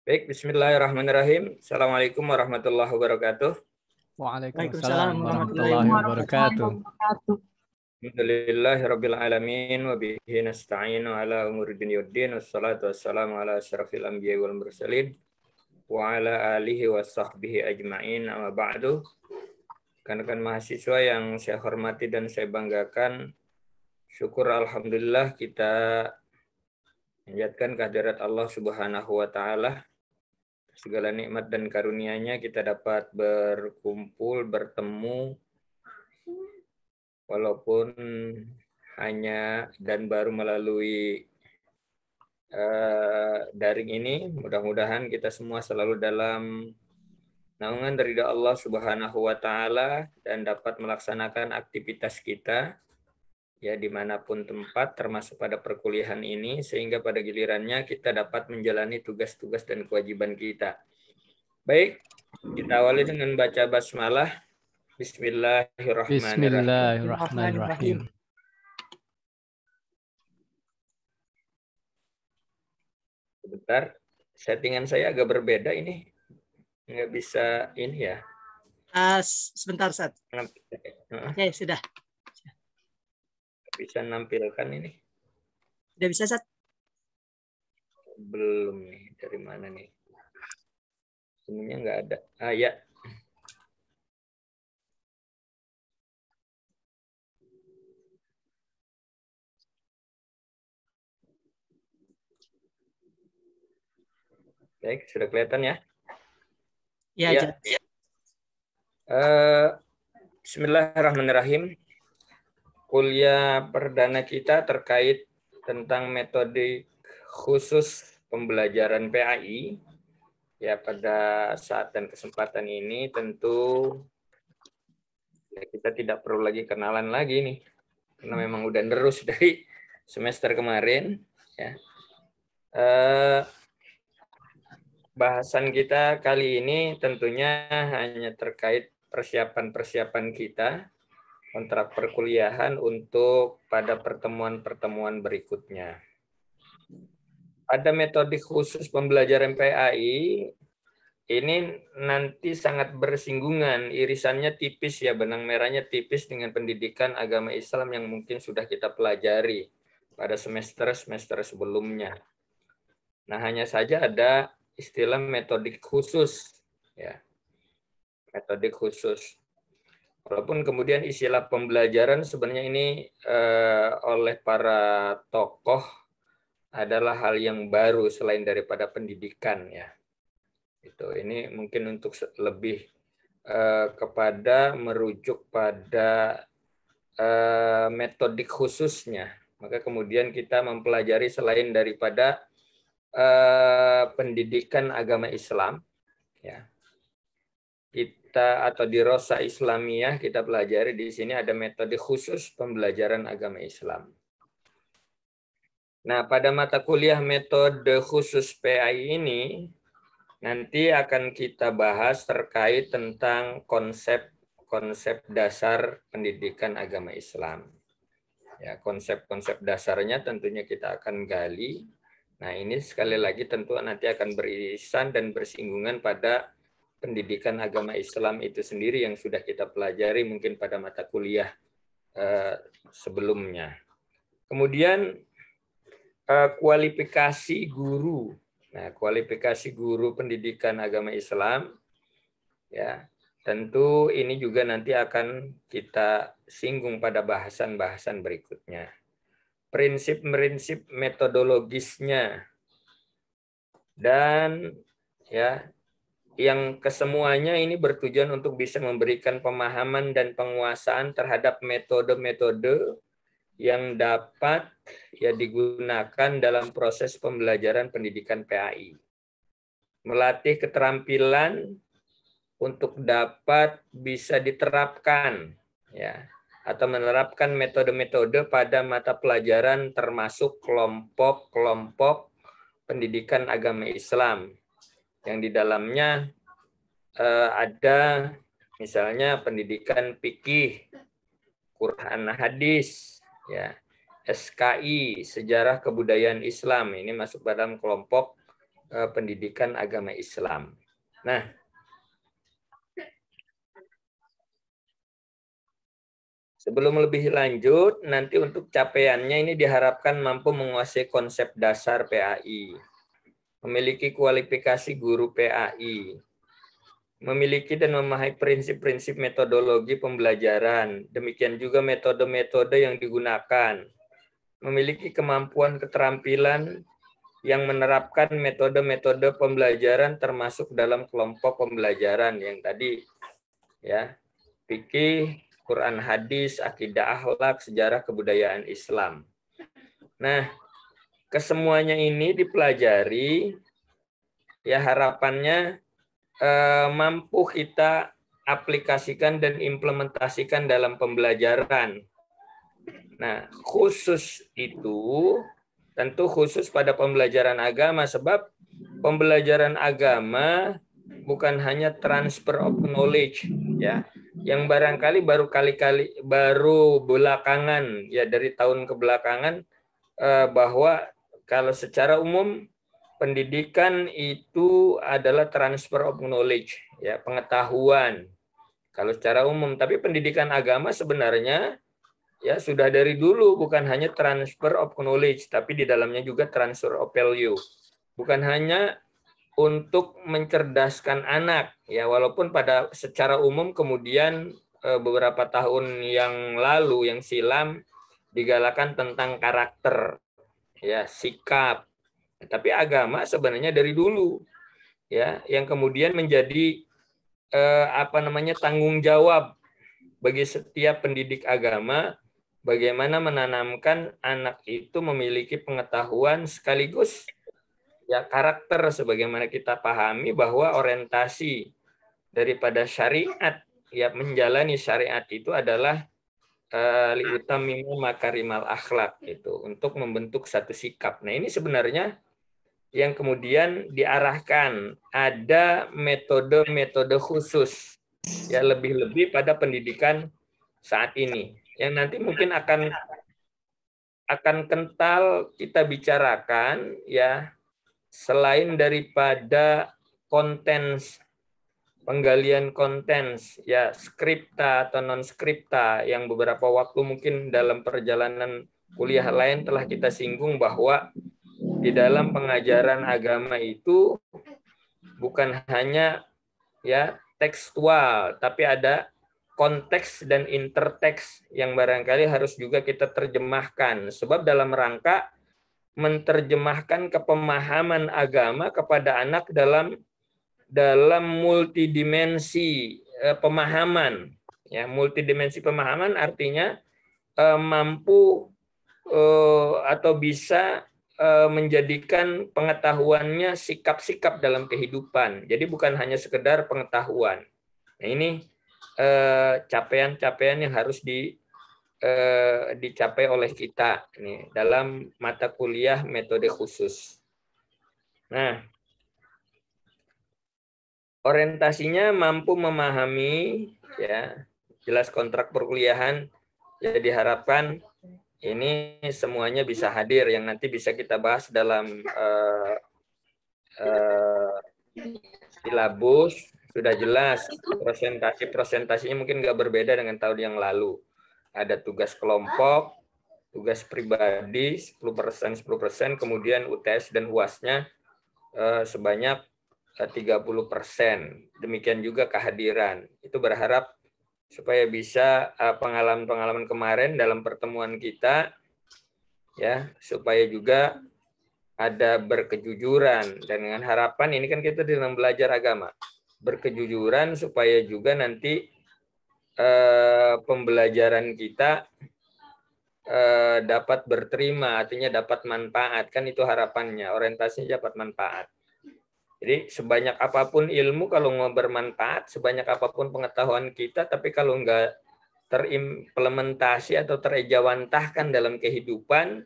Baik, bismillahirrahmanirrahim. Assalamualaikum warahmatullahi wabarakatuh. Waalaikumsalam Waalaikumsalam warahmatullahi warahmatullahi wabarakatuh. wabarakatuh. Alhamdulillahirabbil alamin wa bihi nasta'inu ala umuri dunya waddin wassalatu wassalamu ala asyrafil anbiya'i wal mursalin wa ala alihi wa sahbihi ajma'in amma ba'du. Rekan-rekan mahasiswa yang saya hormati dan saya banggakan, syukur alhamdulillah kita menjadikan kehadirat Allah Subhanahu wa taala. Segala nikmat dan karunia-Nya kita dapat berkumpul, bertemu, walaupun hanya dan baru melalui daring ini. Mudah-mudahan kita semua selalu dalam naungan ridha Allah Subhanahu wa taala dan dapat melaksanakan aktivitas kita ya dimanapun tempat, termasuk pada perkuliahan ini, sehingga pada gilirannya kita dapat menjalani tugas-tugas dan kewajiban kita. Baik, kita awali dengan baca basmalah. Bismillahirrahmanirrahim. Sebentar, settingan saya agak berbeda ini. Nggak bisa ini ya. Sebentar, Sat. Oke, sudah. Bisa nampilkan ini. Sudah bisa, Sat? Belum nih, dari mana nih? Semuanya nggak ada. Ya. Baik, sudah kelihatan ya? Ya. Bismillahirrahmanirrahim. Kuliah perdana kita terkait tentang metode khusus pembelajaran PAI. Ya, pada saat dan kesempatan ini tentu ya, kita tidak perlu lagi kenalan lagi nih, karena memang udah terus dari semester kemarin. Ya. Bahasan kita kali ini tentunya hanya terkait persiapan-persiapan kita kontrak perkuliahan untuk pada pertemuan-pertemuan berikutnya. Ada metode khusus pembelajaran PAI, ini nanti sangat bersinggungan, irisannya tipis ya, benang merahnya tipis dengan pendidikan agama Islam yang mungkin sudah kita pelajari pada semester-semester sebelumnya. Nah, hanya saja ada istilah metodik khusus, ya, metodik khusus. Walaupun kemudian istilah pembelajaran sebenarnya ini oleh para tokoh adalah hal yang baru selain daripada pendidikan, ya. Ini mungkin untuk lebih kepada merujuk pada metodik khususnya. Maka kemudian kita mempelajari selain daripada pendidikan agama Islam, ya. Kita atau di Rosa Islamiyah kita pelajari di sini ada metode khusus pembelajaran agama Islam. Nah, pada mata kuliah metode khusus PAI ini nanti akan kita bahas terkait tentang konsep dasar pendidikan agama Islam. Ya, konsep-konsep dasarnya tentunya kita akan gali. Nah, ini sekali lagi tentu nanti akan beririsan dan bersinggungan pada pendidikan agama Islam itu sendiri yang sudah kita pelajari mungkin pada mata kuliah sebelumnya. Kemudian kualifikasi guru. Nah, kualifikasi guru pendidikan agama Islam, ya, tentu ini juga nanti akan kita singgung pada bahasan-bahasan berikutnya. Prinsip-prinsip metodologisnya dan ya yang kesemuanya ini bertujuan untuk bisa memberikan pemahaman dan penguasaan terhadap metode-metode yang dapat ya digunakan dalam proses pembelajaran pendidikan PAI. Melatih keterampilan untuk dapat bisa diterapkan ya atau menerapkan metode-metode pada mata pelajaran termasuk kelompok-kelompok pendidikan agama Islam yang di dalamnya ada misalnya pendidikan fikih, Quran hadis, ya, SKI, sejarah kebudayaan Islam, ini masuk dalam kelompok pendidikan agama Islam. Nah, sebelum lebih lanjut, nanti untuk capaiannya ini diharapkan mampu menguasai konsep dasar PAI, memiliki kualifikasi guru PAI, memiliki dan memahami prinsip-prinsip metodologi pembelajaran, demikian juga metode-metode yang digunakan, memiliki kemampuan keterampilan yang menerapkan metode-metode pembelajaran termasuk dalam kelompok pembelajaran yang tadi ya, fikih, Quran hadis, akidah akhlak, sejarah kebudayaan Islam. Nah, kesemuanya ini dipelajari ya harapannya mampu kita aplikasikan dan implementasikan dalam pembelajaran. Nah, khusus itu tentu khusus pada pembelajaran agama, sebab pembelajaran agama bukan hanya transfer of knowledge ya, yang barangkali baru belakangan ya, dari tahun ke belakangan bahwa kalau secara umum pendidikan itu adalah transfer of knowledge ya, pengetahuan kalau secara umum, tapi pendidikan agama sebenarnya ya sudah dari dulu bukan hanya transfer of knowledge, tapi di dalamnya juga transfer of value. Bukan hanya untuk mencerdaskan anak ya, walaupun pada secara umum kemudian beberapa tahun yang lalu yang silam digalakan tentang karakter ya, sikap. Tapi agama sebenarnya dari dulu ya, yang kemudian menjadi tanggung jawab bagi setiap pendidik agama bagaimana menanamkan anak itu memiliki pengetahuan sekaligus ya karakter, sebagaimana kita pahami bahwa orientasi daripada syariat ya, menjalani syariat itu adalah liutamimu makarimal akhlak, itu untuk membentuk satu sikap. Nah, ini sebenarnya yang kemudian diarahkan ada metode-metode khusus ya, lebih-lebih pada pendidikan saat ini yang nanti mungkin akan kental kita bicarakan ya, selain daripada konten, penggalian konten ya, skripta atau non skripta yang beberapa waktu mungkin dalam perjalanan kuliah lain telah kita singgung bahwa di dalam pengajaran agama itu bukan hanya ya tekstual, tapi ada konteks dan interteks yang barangkali harus juga kita terjemahkan, sebab dalam rangka menerjemahkan kepemahaman agama kepada anak dalam multidimensi pemahaman ya. Multidimensi pemahaman artinya mampu atau bisa menjadikan pengetahuannya sikap-sikap dalam kehidupan. Jadi bukan hanya sekedar pengetahuan. Nah, ini capaian-capaian yang harus dicapai oleh kita nih dalam mata kuliah metode khusus. Nah, orientasinya mampu memahami ya, jelas kontrak perkuliahan ya, diharapkan ini semuanya bisa hadir yang nanti bisa kita bahas dalam silabus. Sudah jelas presentasinya mungkin nggak berbeda dengan tahun yang lalu. Ada tugas kelompok, tugas pribadi 10%, kemudian UTS dan UAS-nya sebanyak 30%. Demikian juga kehadiran. Itu berharap supaya bisa pengalaman-pengalaman kemarin dalam pertemuan kita ya, supaya juga ada berkejujuran, dan dengan harapan ini kan kita dalam belajar agama, berkejujuran supaya juga nanti pembelajaran kita dapat berterima, artinya dapat manfaat, kan itu harapannya, orientasinya dapat manfaat. Jadi sebanyak apapun ilmu kalau nggak bermanfaat, sebanyak apapun pengetahuan kita, tapi kalau nggak terimplementasi atau terejawantahkan dalam kehidupan,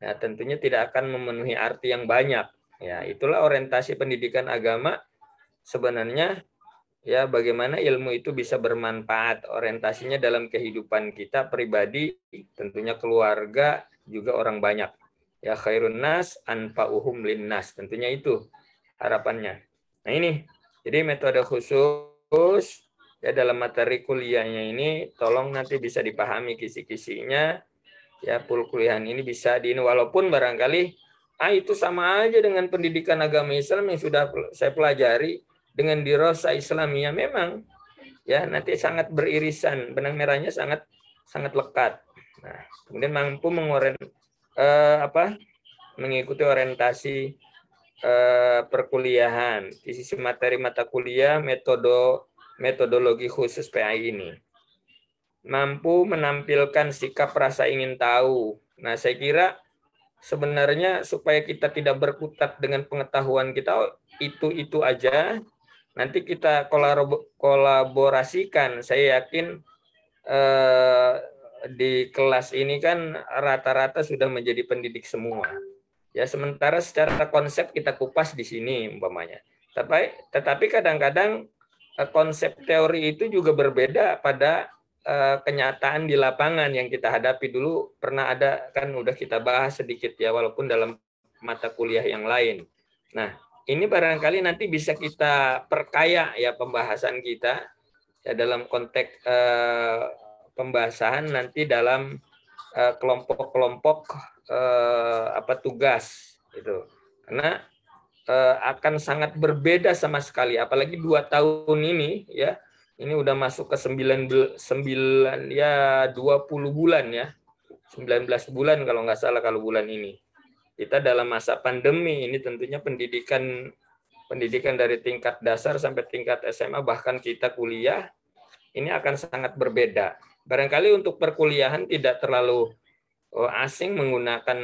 nah tentunya tidak akan memenuhi arti yang banyak. Ya, itulah orientasi pendidikan agama sebenarnya ya, bagaimana ilmu itu bisa bermanfaat, orientasinya dalam kehidupan kita pribadi, tentunya keluarga, juga orang banyak. Ya, khairun nas anfa'uhum linnas, tentunya itu. harapannya. Nah ini, jadi metode khusus ya dalam materi kuliahnya ini, tolong nanti bisa dipahami kisi-kisinya. Ya, full kuliahan ini bisa walaupun barangkali itu sama aja dengan pendidikan agama Islam yang sudah saya pelajari dengan dirasa Islamiyah, memang ya nanti sangat beririsan, benang merahnya sangat lekat. Nah, kemudian mampu mengikuti orientasi perkuliahan di sisi materi mata kuliah metodologi khusus PAI ini. Mampu menampilkan sikap rasa ingin tahu. Nah, saya kira sebenarnya supaya kita tidak berkutat dengan pengetahuan kita itu aja, nanti kita kolaborasikan. Saya yakin di kelas ini kan rata-rata sudah menjadi pendidik semua. Ya, sementara secara konsep kita kupas di sini umpamanya. Tetapi kadang-kadang konsep teori itu juga berbeda pada kenyataan di lapangan yang kita hadapi. Dulu pernah ada, kan udah kita bahas sedikit ya, walaupun dalam mata kuliah yang lain. Nah, ini barangkali nanti bisa kita perkaya ya pembahasan kita ya dalam konteks pembahasan nanti dalam kelompok-kelompok tugas itu. Karena akan sangat berbeda sama sekali, apalagi 2 tahun ini ya. Ini udah masuk ke 20 bulan ya. 19 bulan kalau nggak salah kalau bulan ini. Kita dalam masa pandemi ini tentunya pendidikan dari tingkat dasar sampai tingkat SMA bahkan kita kuliah ini akan sangat berbeda. Barangkali untuk perkuliahan tidak terlalu asing menggunakan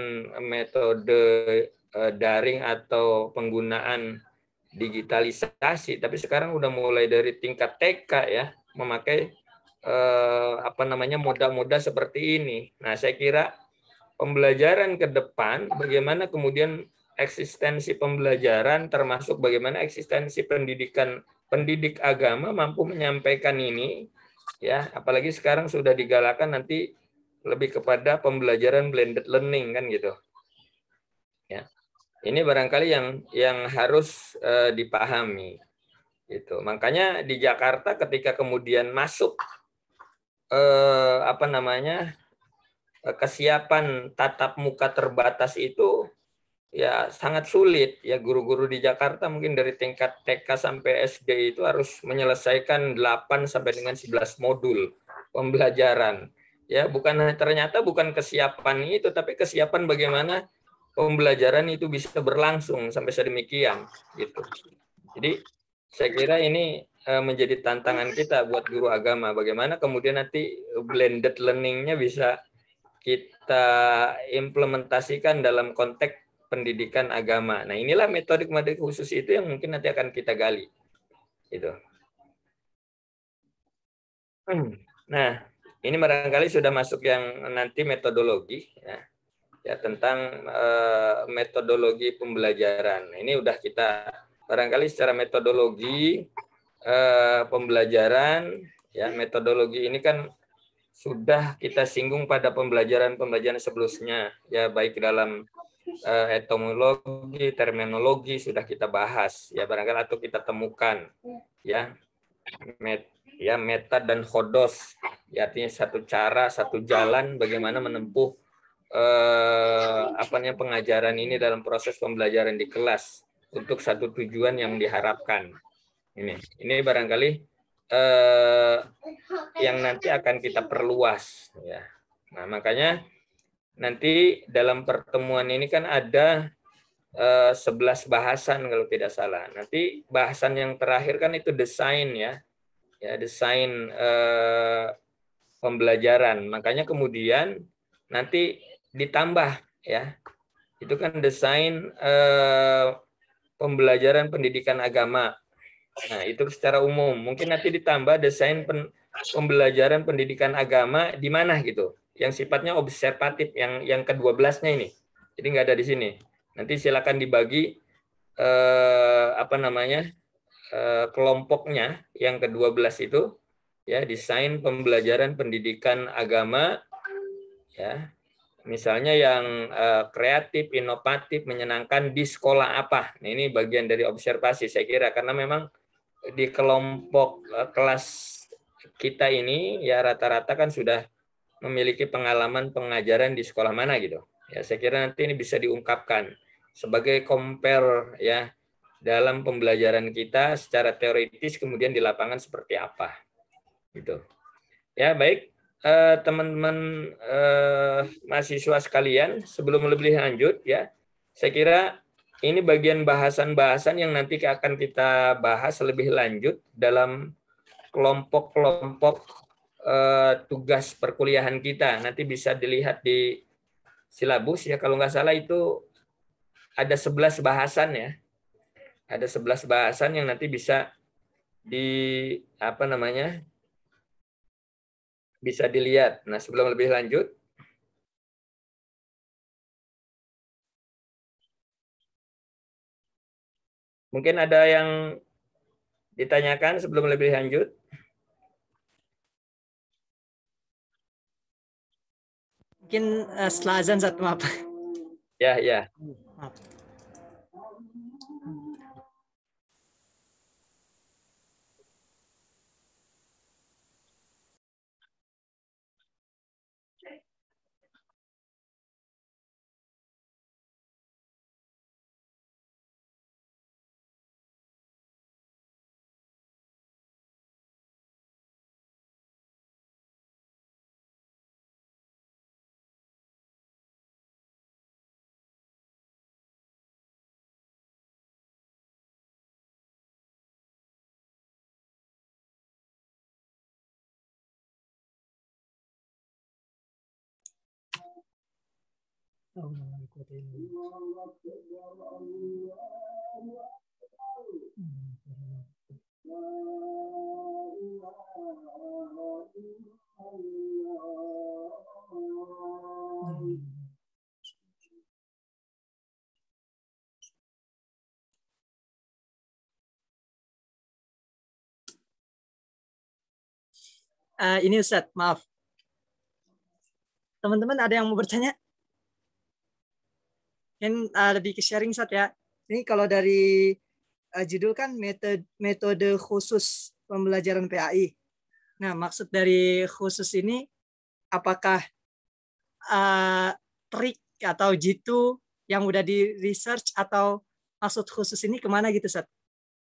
metode daring atau penggunaan digitalisasi, tapi sekarang udah mulai dari tingkat TK ya memakai moda-moda seperti ini. Nah, saya kira pembelajaran ke depan bagaimana kemudian eksistensi pembelajaran termasuk bagaimana eksistensi pendidik agama mampu menyampaikan ini ya, apalagi sekarang sudah digalakan nanti lebih kepada pembelajaran blended learning kan gitu. Ya. Ini barangkali yang harus dipahami. Gitu. Makanya di Jakarta ketika kemudian masuk kesiapan tatap muka terbatas itu ya sangat sulit ya, guru-guru di Jakarta mungkin dari tingkat TK sampai SD itu harus menyelesaikan 8 sampai dengan 11 modul pembelajaran. Ya, ternyata bukan kesiapan itu, tapi kesiapan bagaimana pembelajaran itu bisa berlangsung sampai sedemikian gitu. Jadi saya kira ini menjadi tantangan kita buat guru agama, bagaimana kemudian nanti blended learning-nya bisa kita implementasikan dalam konteks pendidikan agama. Nah, inilah metode khusus itu yang mungkin nanti akan kita gali. Gitu. Nah, ini barangkali sudah masuk yang nanti metodologi ya. Ya, tentang metodologi pembelajaran. Nah, ini udah kita barangkali secara metodologi pembelajaran ya, metodologi ini kan sudah kita singgung pada pembelajaran sebelumnya ya, baik dalam etimologi, terminologi sudah kita bahas ya, barangkali atau kita temukan ya meta dan hodos ya, artinya satu cara, satu jalan bagaimana menempuh pengajaran ini dalam proses pembelajaran di kelas untuk satu tujuan yang diharapkan. Ini barangkali yang nanti akan kita perluas ya. Nah, makanya nanti dalam pertemuan ini kan ada 11 bahasan kalau tidak salah. Nanti bahasan yang terakhir kan itu desain ya. Ya, desain pembelajaran. Makanya kemudian nanti ditambah ya. Itu kan desain pembelajaran pendidikan agama. Nah, itu secara umum. Mungkin nanti ditambah desain pembelajaran pendidikan agama di mana gitu. Yang sifatnya observatif, yang ke-12-nya ini. Jadi nggak ada di sini. Nanti silakan dibagi kelompoknya yang ke-12 itu ya, desain pembelajaran pendidikan agama ya. Misalnya yang kreatif, inovatif, menyenangkan di sekolah apa. Nah, ini bagian dari observasi saya kira, karena memang di kelompok kelas kita ini ya rata-rata kan sudah memiliki pengalaman pengajaran di sekolah mana gitu. Ya, saya kira nanti ini bisa diungkapkan sebagai compare ya dalam pembelajaran kita secara teoritis, kemudian di lapangan seperti apa gitu. Ya, baik teman-teman mahasiswa sekalian, sebelum lebih lanjut ya, saya kira ini bagian bahasan-bahasan yang nanti akan kita bahas lebih lanjut dalam kelompok-kelompok tugas perkuliahan kita. Nanti bisa dilihat di silabus ya, kalau nggak salah itu ada 11 bahasan ya. Ada 11 bahasan yang nanti bisa bisa dilihat. Nah, sebelum lebih lanjut, mungkin ada yang ditanyakan sebelum lebih lanjut. Mungkin setelah azan satu maaf. Ya, ya. Maaf. Ini Ustadz, maaf. Teman-teman ada yang mau bertanya? Yang lebih ke sharing Ustadz ya. Ini kalau dari judul kan metode khusus pembelajaran PAI. Nah, maksud dari khusus ini apakah trik atau jitu yang udah di research atau maksud khusus ini kemana gitu Ustadz?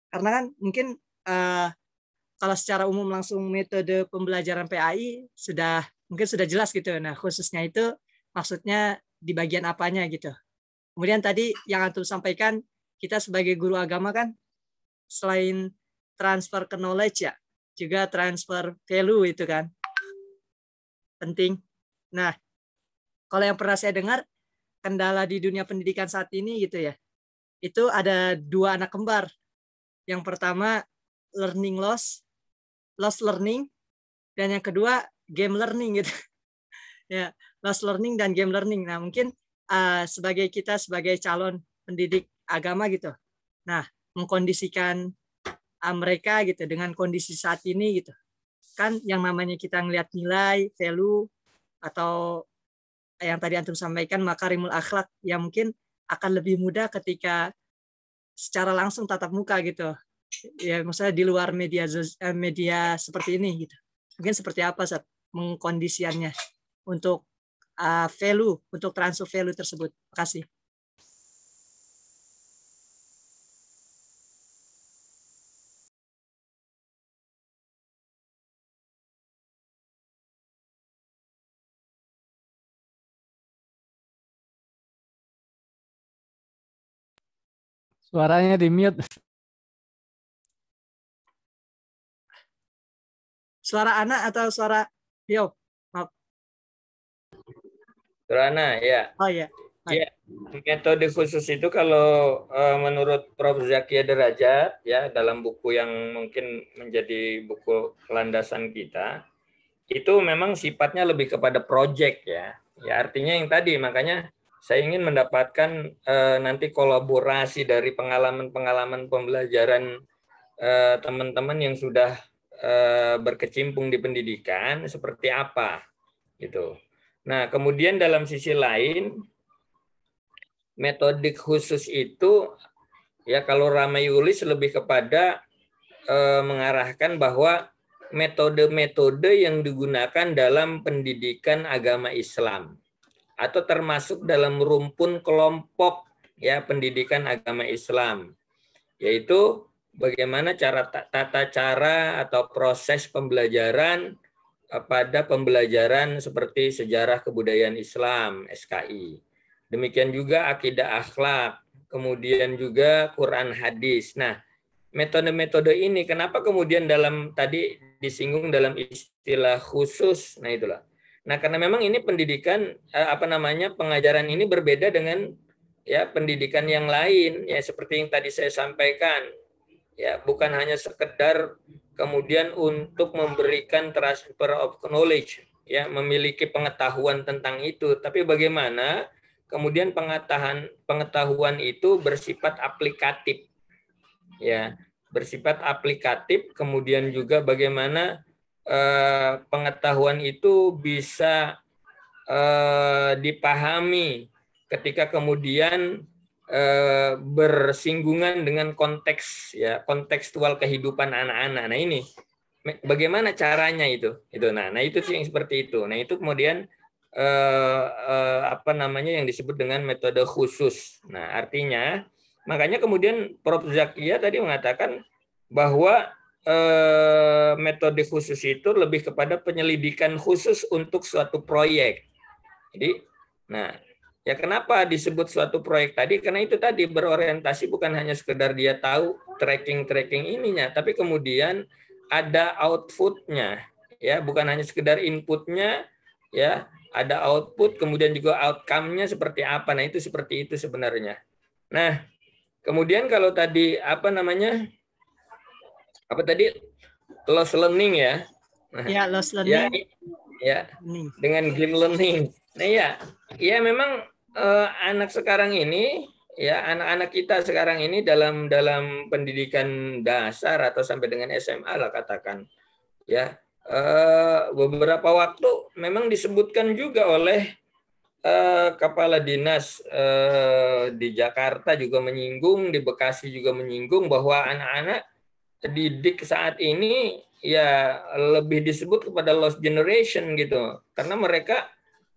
Karena kan mungkin kalau secara umum langsung metode pembelajaran PAI mungkin sudah jelas gitu. Nah, khususnya itu maksudnya di bagian apanya gitu. Kemudian tadi yang Antum sampaikan, kita sebagai guru agama kan selain transfer ke knowledge ya, juga transfer value itu kan penting. Nah, kalau yang pernah saya dengar, kendala di dunia pendidikan saat ini gitu ya, itu ada 2 anak kembar. Yang pertama learning loss learning, dan yang kedua game learning gitu. Ya, loss learning dan game learning. Nah, mungkin sebagai calon pendidik agama gitu. Nah, mengkondisikan mereka gitu dengan kondisi saat ini gitu. Kan yang namanya kita ngelihat nilai, value, atau yang tadi Antum sampaikan makarimul akhlak, yang mungkin akan lebih mudah ketika secara langsung tatap muka gitu. Ya, maksudnya di luar media seperti ini gitu. Mungkin seperti apa Ustaz mengkondisiannya untuk value, untuk transfer value tersebut. Terima kasih. Suaranya di mute. Suara anak atau suara Yo? Maaf. Suara anak ya. Oh iya. Ya, metode khusus itu kalau menurut Prof. Zakia Derajat ya dalam buku yang mungkin menjadi buku landasan kita, itu memang sifatnya lebih kepada project ya. Ya artinya yang tadi, makanya saya ingin mendapatkan nanti kolaborasi dari pengalaman-pengalaman pembelajaran teman-teman yang sudah berkecimpung di pendidikan seperti apa gitu. Nah, kemudian dalam sisi lain, metodik khusus itu, ya kalau Ramai Yulis lebih kepada mengarahkan bahwa metode-metode yang digunakan dalam pendidikan agama Islam atau termasuk dalam rumpun kelompok ya pendidikan agama Islam, yaitu bagaimana tata cara atau proses pembelajaran pada pembelajaran seperti sejarah kebudayaan Islam (SKI). Demikian juga akidah akhlak, kemudian juga Quran hadis. Nah, metode-metode ini kenapa kemudian tadi disinggung dalam istilah khusus? Nah, itulah. Nah, karena memang ini pendidikan pengajaran ini berbeda dengan ya pendidikan yang lain ya seperti yang tadi saya sampaikan. Ya, bukan hanya sekedar kemudian untuk memberikan transfer of knowledge, ya, memiliki pengetahuan tentang itu, tapi bagaimana kemudian pengetahuan itu bersifat aplikatif. Ya, bersifat aplikatif, kemudian juga bagaimana pengetahuan itu bisa dipahami ketika kemudian bersinggungan dengan konteks ya kontekstual kehidupan anak-anak. Nah, ini bagaimana caranya itu. Nah, itu sih yang seperti itu. Nah, itu kemudian yang disebut dengan metode khusus. Nah, artinya makanya kemudian Prof. Zakia tadi mengatakan bahwa metode khusus itu lebih kepada penyelidikan khusus untuk suatu proyek. Jadi, nah, ya kenapa disebut suatu proyek tadi? Karena itu tadi berorientasi bukan hanya sekedar dia tahu tracking ininya, tapi kemudian ada outputnya, ya bukan hanya sekedar inputnya, ya ada output, kemudian juga outcome-nya seperti apa. Nah, itu seperti itu sebenarnya. Nah, kemudian kalau tadi loss learning ya. Nah, ya, loss learning. Ya, dengan game learning. Nah, ya memang anak sekarang ini, ya anak-anak kita sekarang ini dalam pendidikan dasar atau sampai dengan SMA lah katakan, ya beberapa waktu memang disebutkan juga oleh kepala dinas di Jakarta juga menyinggung, di Bekasi juga menyinggung bahwa anak-anak didik saat ini ya lebih disebut kepada lost generation gitu, karena mereka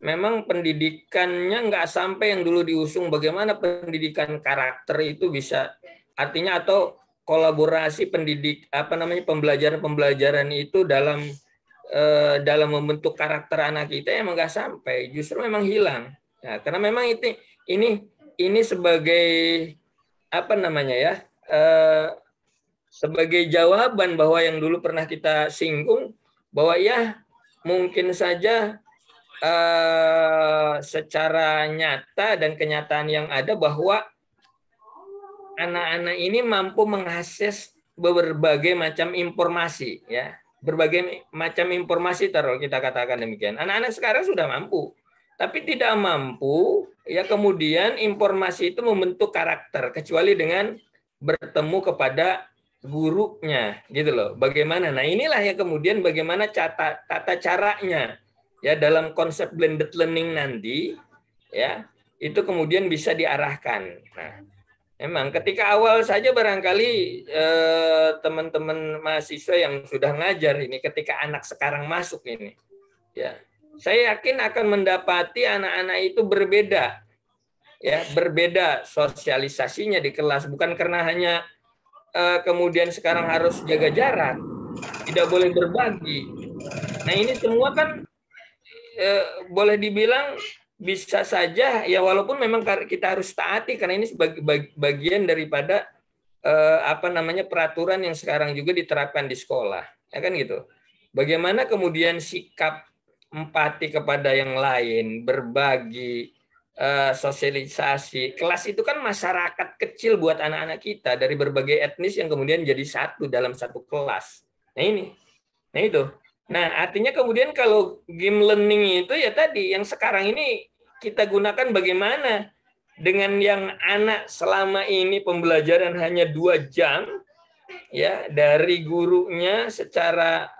memang pendidikannya nggak sampai yang dulu diusung bagaimana pendidikan karakter itu bisa, artinya atau kolaborasi pembelajaran itu dalam membentuk karakter anak kita emang nggak sampai, justru memang hilang. Ya, karena memang ini sebagai sebagai jawaban bahwa yang dulu pernah kita singgung bahwa ya mungkin saja secara nyata dan kenyataan yang ada bahwa anak-anak ini mampu mengakses berbagai macam informasi, ya berbagai macam informasi, kita katakan demikian. Anak-anak sekarang sudah mampu, tapi tidak mampu ya kemudian informasi itu membentuk karakter kecuali dengan bertemu kepada gurunya, gitu loh. Bagaimana? Nah, inilah ya kemudian bagaimana tata caranya ya dalam konsep blended learning nanti, ya itu kemudian bisa diarahkan. Nah, memang ketika awal saja barangkali teman-teman mahasiswa yang sudah ngajar ini, ketika anak sekarang masuk ini, ya saya yakin akan mendapati anak-anak itu berbeda, ya berbeda sosialisasinya di kelas, bukan karena hanya kemudian sekarang harus jaga jarak, tidak boleh berbagi. Nah, ini semua kan boleh dibilang bisa saja ya, walaupun memang kita harus taati karena ini sebagai bagian daripada peraturan yang sekarang juga diterapkan di sekolah, ya kan gitu. Bagaimana kemudian sikap empati kepada yang lain, berbagi, sosialisasi. Kelas itu kan masyarakat kecil buat anak-anak kita dari berbagai etnis yang kemudian jadi satu dalam satu kelas. Nah itu. Nah, artinya kemudian kalau game learning itu ya tadi yang sekarang ini kita gunakan bagaimana dengan yang anak selama ini pembelajaran hanya 2 jam ya dari gurunya secara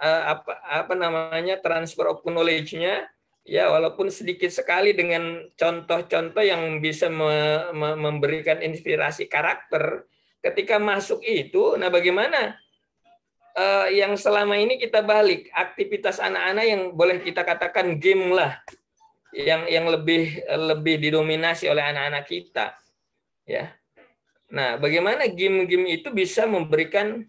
transfer of knowledge-nya ya walaupun sedikit sekali dengan contoh-contoh yang bisa memberikan inspirasi karakter ketika masuk itu. Nah, bagaimana yang selama ini kita balik aktivitas anak-anak yang boleh kita katakan game lah, yang lebih didominasi oleh anak-anak kita, ya. Nah, bagaimana game-game itu bisa memberikan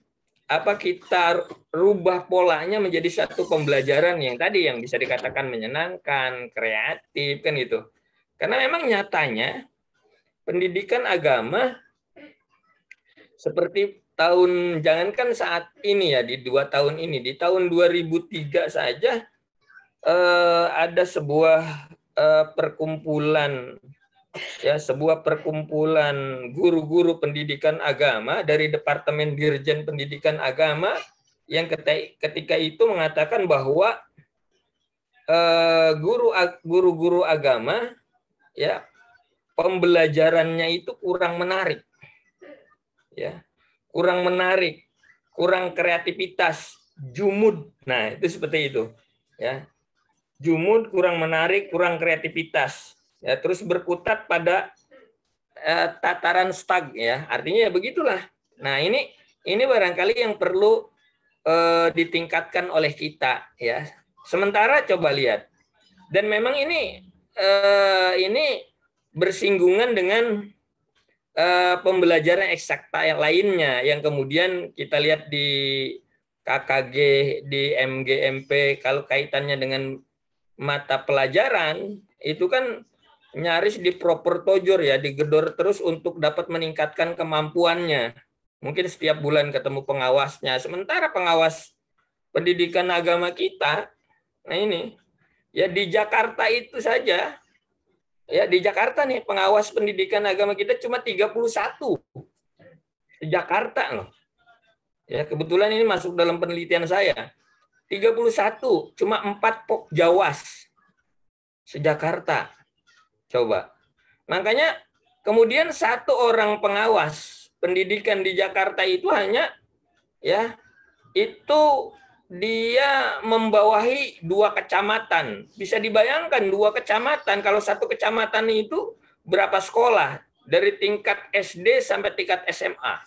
kita rubah polanya menjadi satu pembelajaran yang tadi yang bisa dikatakan menyenangkan, kreatif, kan gitu. Karena memang nyatanya pendidikan agama seperti jangankan saat ini ya, di 2 tahun ini, di tahun 2003 saja ada sebuah perkumpulan guru-guru pendidikan agama dari Departemen Dirjen Pendidikan Agama yang ketika itu mengatakan bahwa guru-guru agama ya pembelajarannya itu kurang menarik, ya, kurang kreativitas, jumud. Nah, itu seperti itu, ya, jumud, kurang menarik, kurang kreativitas. Ya, terus berkutat pada tataran stag, ya, artinya ya begitulah. Nah, ini barangkali yang perlu ditingkatkan oleh kita, ya. Sementara coba lihat, dan memang ini bersinggungan dengan pembelajaran eksakta yang lainnya yang kemudian kita lihat di KKG, di MGMP, kalau kaitannya dengan mata pelajaran itu kan nyaris dipropertojor, ya, digedor terus untuk dapat meningkatkan kemampuannya. Mungkin setiap bulan ketemu pengawasnya. Sementara pengawas pendidikan agama kita, nah ini, ya di Jakarta itu saja, ya di Jakarta nih pengawas pendidikan agama kita cuma 31. Di Jakarta loh. Ya, kebetulan ini masuk dalam penelitian saya. 31, cuma 4 Pokjawas se-Jakarta. Coba. Makanya kemudian 1 orang pengawas pendidikan di Jakarta itu hanya, ya, itu dia membawahi 2 kecamatan. Bisa dibayangkan 2 kecamatan, kalau 1 kecamatan itu berapa sekolah dari tingkat SD sampai tingkat SMA.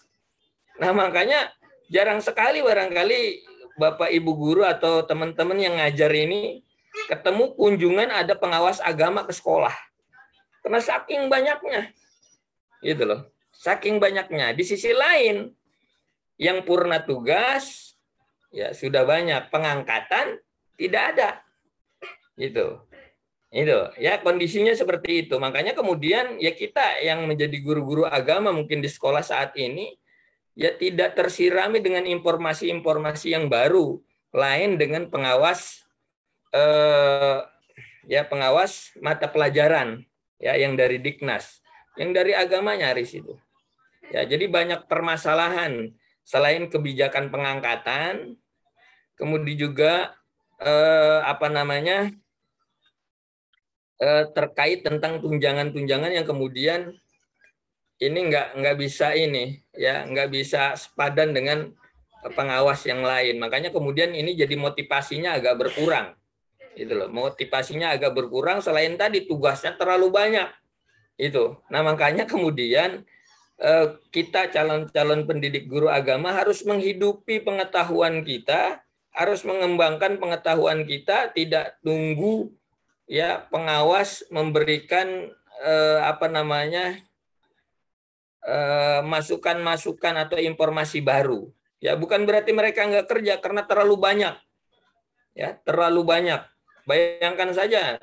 Nah, makanya jarang sekali barangkali Bapak Ibu guru atau teman-teman yang ngajar ini ketemu kunjungan ada pengawas agama ke sekolah. Karena saking banyaknya. Gitu loh. Saking banyaknya. Di sisi lain, yang purna tugas ya sudah banyak, pengangkatan tidak ada. Gitu. Itu ya kondisinya seperti itu. Makanya kemudian ya kita yang menjadi guru-guru agama mungkin di sekolah saat ini ya tidak tersirami dengan informasi-informasi yang baru, lain dengan pengawas pengawas mata pelajaran ya yang dari Diknas, yang dari agama nyaris itu. Ya, jadi banyak permasalahan selain kebijakan pengangkatan, kemudian juga terkait tentang tunjangan-tunjangan yang kemudian ini nggak bisa sepadan dengan pengawas yang lain. Makanya kemudian ini jadi motivasinya agak berkurang. Gitu loh. Motivasinya agak berkurang selain tadi tugasnya terlalu banyak. Itu. Nah, makanya kemudian kita calon-calon pendidik guru agama harus menghidupi pengetahuan kita, harus mengembangkan pengetahuan kita, tidak tunggu ya pengawas memberikan masukan-masukan atau informasi baru. Ya, bukan berarti mereka nggak kerja karena terlalu banyak. Ya, terlalu banyak. Bayangkan saja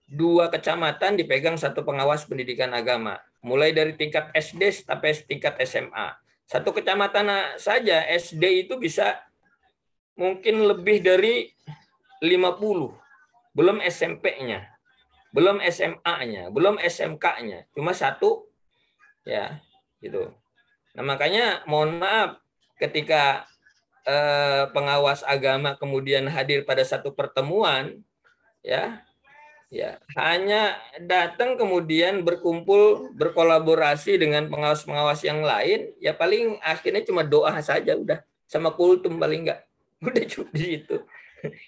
2 kecamatan dipegang 1 pengawas pendidikan agama, mulai dari tingkat SD sampai tingkat SMA. 1 kecamatan saja SD itu bisa mungkin lebih dari 50. Belum SMP-nya, belum SMA-nya, belum SMK-nya, cuma 1 ya, gitu. Nah, makanya mohon maaf ketika pengawas agama kemudian hadir pada 1 pertemuan ya hanya datang kemudian berkumpul berkolaborasi dengan pengawas-pengawas yang lain, ya paling akhirnya cuma doa saja udah, sama kultum paling enggak. Udah cuma di situ.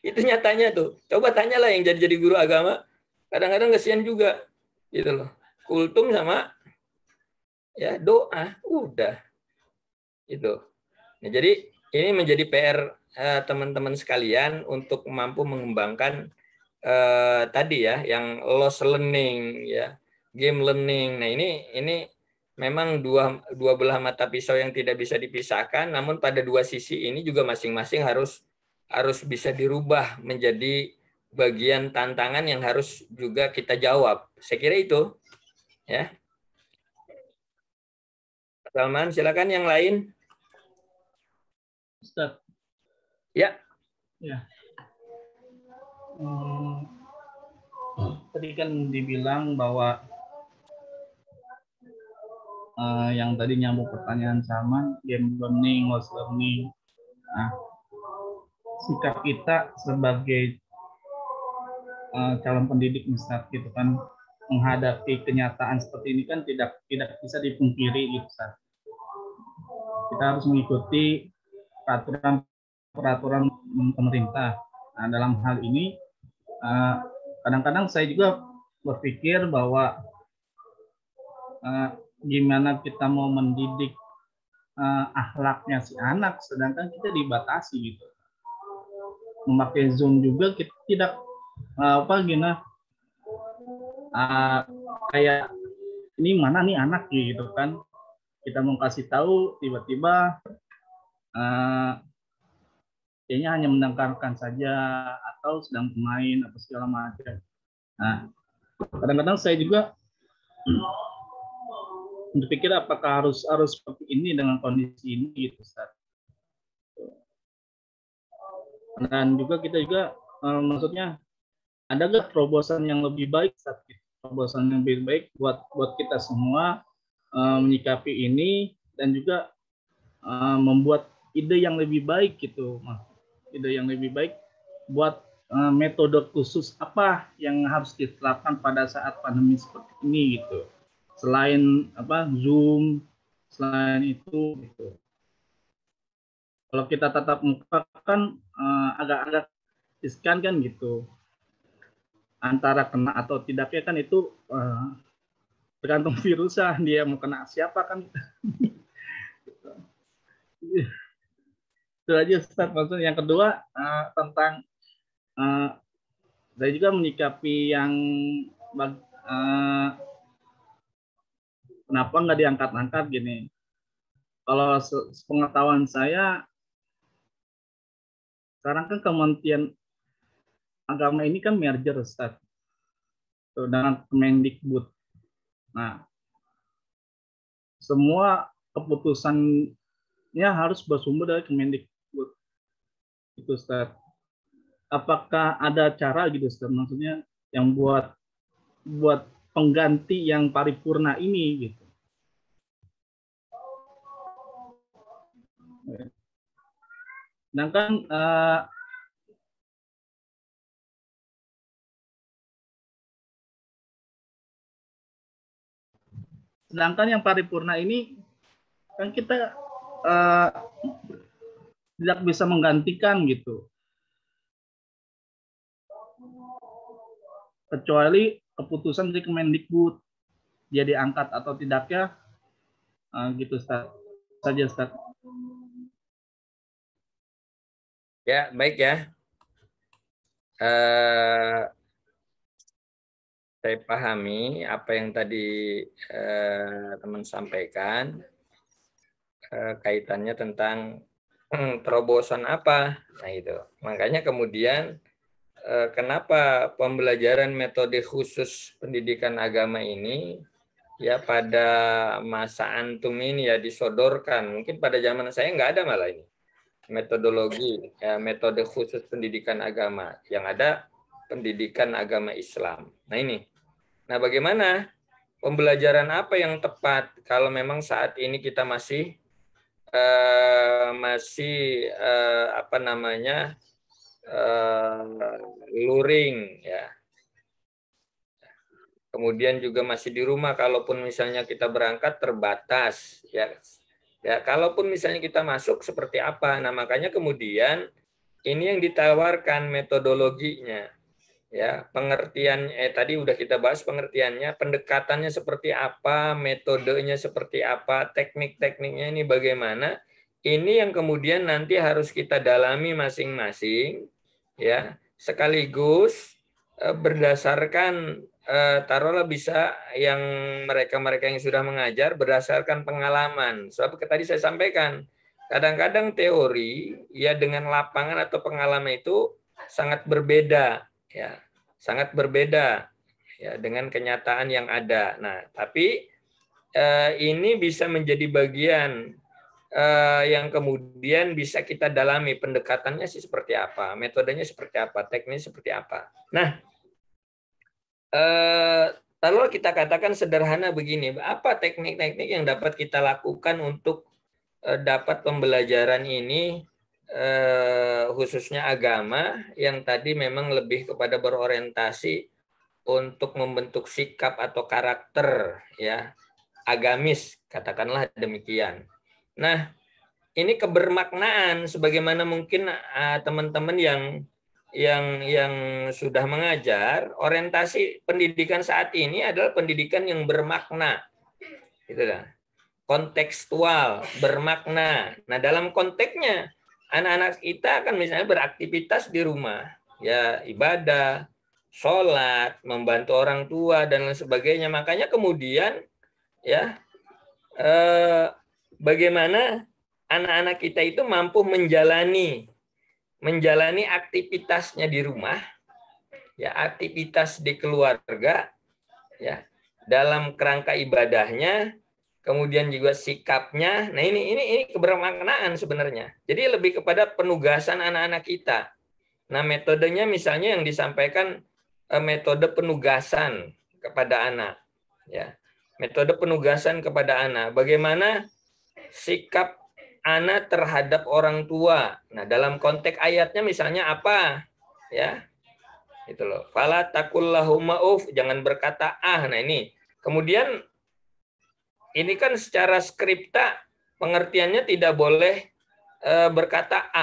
Itu nyatanya tuh. Coba tanyalah yang jadi guru agama. Kadang-kadang kesian juga. Gitu loh. Kultum sama ya doa. Udah. Itu. Nah, jadi ini menjadi PR teman-teman sekalian untuk mampu mengembangkan tadi ya, yang loss learning ya, game learning. Nah ini memang dua belah mata pisau yang tidak bisa dipisahkan. Namun pada dua sisi ini juga masing-masing harus bisa dirubah menjadi bagian tantangan yang harus juga kita jawab. Saya kira itu ya. Salman, silakan yang lain. Ustaz. Ya. Ya. Tadi kan dibilang bahwa yang tadi nyambung pertanyaan sama game learning, loss learning. Nah, sikap kita sebagai calon pendidik Ustaz gitu kan menghadapi kenyataan seperti ini kan tidak bisa dipungkiri gitu Ustaz. Kita harus mengikuti peraturan pemerintah. Nah, dalam hal ini kadang-kadang saya juga berpikir bahwa gimana kita mau mendidik akhlaknya si anak, sedangkan kita dibatasi gitu. Memakai Zoom juga kita tidak kayak ini mana nih anak gitu kan. Kita mau kasih tahu tiba-tiba kayaknya hanya mendengarkan saja atau sedang bermain atau segala macam. Nah, kadang-kadang saya juga berpikir apakah harus seperti ini dengan kondisi ini gitu Ustaz. Dan juga kita juga maksudnya ada nggak terobosan yang lebih baik Ustaz? Terobosan yang lebih baik buat kita semua menyikapi ini dan juga membuat ide yang lebih baik gitu, ide yang lebih baik buat metode khusus apa yang harus diterapkan pada saat pandemi seperti ini gitu. Selain Zoom, selain itu gitu. Kalau kita tatap muka kan agak-agak riskan kan gitu. Antara kena atau tidaknya kan itu tergantung virusnya, dia mau kena siapa kan. Itu aja Ustaz. Maksudnya yang kedua tentang saya juga menyikapi yang kenapa nggak diangkat-angkat gini. Kalau pengetahuan saya sekarang kan Kementerian Agama ini kan merger Ustaz dengan Kemendikbud. Nah, semua keputusannya harus bersumber dari Kemendikbud. Itu Ustaz. Apakah ada cara gitu Ustaz, maksudnya yang buat pengganti yang paripurna ini gitu. Sedangkan yang paripurna ini kan kita tidak bisa menggantikan gitu. Kecuali keputusan dari Kemendikbud dia diangkat atau tidaknya gitu Ustaz. Saja Ustaz. Ya, baik ya. Saya pahami apa yang tadi teman sampaikan, kaitannya tentang terobosan apa. Nah itu. Makanya kemudian kenapa pembelajaran metode khusus pendidikan agama ini ya pada masa antum ini ya disodorkan. Mungkin pada zaman saya nggak ada malah ini metodologi metode khusus pendidikan agama, yang ada pendidikan agama Islam. Nah ini, nah bagaimana pembelajaran apa yang tepat kalau memang saat ini kita masih luring ya, kemudian juga masih di rumah, kalaupun misalnya kita berangkat terbatas ya. Ya, kalaupun misalnya kita masuk seperti apa. Nah, makanya kemudian ini yang ditawarkan metodologinya. Ya, pengertian tadi udah kita bahas pengertiannya, pendekatannya seperti apa, metodenya seperti apa, teknik-tekniknya ini bagaimana. Ini yang kemudian nanti harus kita dalami masing-masing, ya, sekaligus berdasarkan taruhlah bisa yang mereka-mereka yang sudah mengajar berdasarkan pengalaman. Sebab tadi saya sampaikan, kadang-kadang teori ya dengan lapangan atau pengalaman itu sangat berbeda. Ya, sangat berbeda ya dengan kenyataan yang ada. Nah, tapi ini bisa menjadi bagian yang kemudian bisa kita dalami pendekatannya sih seperti apa, metodenya seperti apa, teknisnya seperti apa. Nah, kalau kita katakan sederhana begini, apa teknik-teknik yang dapat kita lakukan untuk dapat pembelajaran ini khususnya agama yang tadi memang lebih kepada berorientasi untuk membentuk sikap atau karakter ya agamis, katakanlah demikian. Nah, ini kebermaknaan sebagaimana mungkin teman-teman yang sudah mengajar, orientasi pendidikan saat ini adalah pendidikan yang bermakna. Gitu lah. Kontekstual, bermakna. Nah, dalam konteksnya anak-anak kita akan misalnya beraktivitas di rumah, ya ibadah, sholat, membantu orang tua dan lain sebagainya. Makanya kemudian ya bagaimana anak-anak kita itu mampu menjalani aktivitasnya di rumah, ya aktivitas di keluarga, ya dalam kerangka ibadahnya. Kemudian juga sikapnya. Nah, ini kebermaknaan sebenarnya. Jadi lebih kepada penugasan anak-anak kita. Nah, metodenya misalnya yang disampaikan metode penugasan kepada anak, ya. Metode penugasan kepada anak. Bagaimana sikap anak terhadap orang tua. Nah, dalam konteks ayatnya misalnya apa? Ya. Itu loh. Fala taqul lahum ma'uf, jangan berkata Nah, ini. Kemudian ini kan secara skripta pengertiannya tidak boleh berkata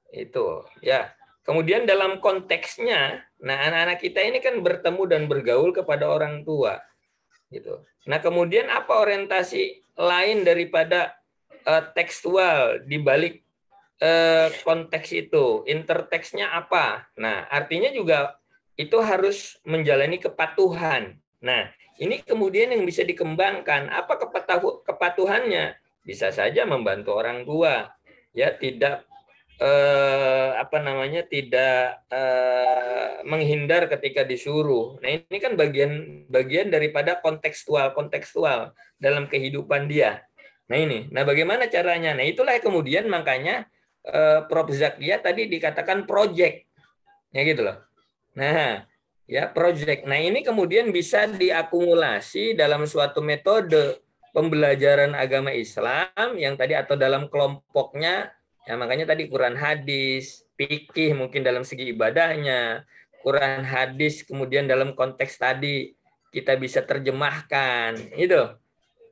itu ya. Kemudian dalam konteksnya, nah anak-anak kita ini kan bertemu dan bergaul kepada orang tua, gitu. Nah kemudian apa orientasi lain daripada tekstual di balik konteks itu, interteksnya apa? Nah artinya juga itu harus menjalani kepatuhan. Nah ini kemudian yang bisa dikembangkan. Apa kepatuhannya? Bisa saja membantu orang tua, ya tidak tidak menghindar ketika disuruh. Nah ini kan bagian daripada kontekstual dalam kehidupan dia. Nah bagaimana caranya? Nah itulah kemudian makanya Prof. Zakia tadi dikatakan project, ya gitu loh. Nah ya project. Nah ini kemudian bisa diakumulasi dalam suatu metode pembelajaran agama Islam yang tadi atau dalam kelompoknya. Ya makanya tadi Quran hadis, fikih mungkin dalam segi ibadahnya, Quran hadis kemudian dalam konteks tadi kita bisa terjemahkan itu.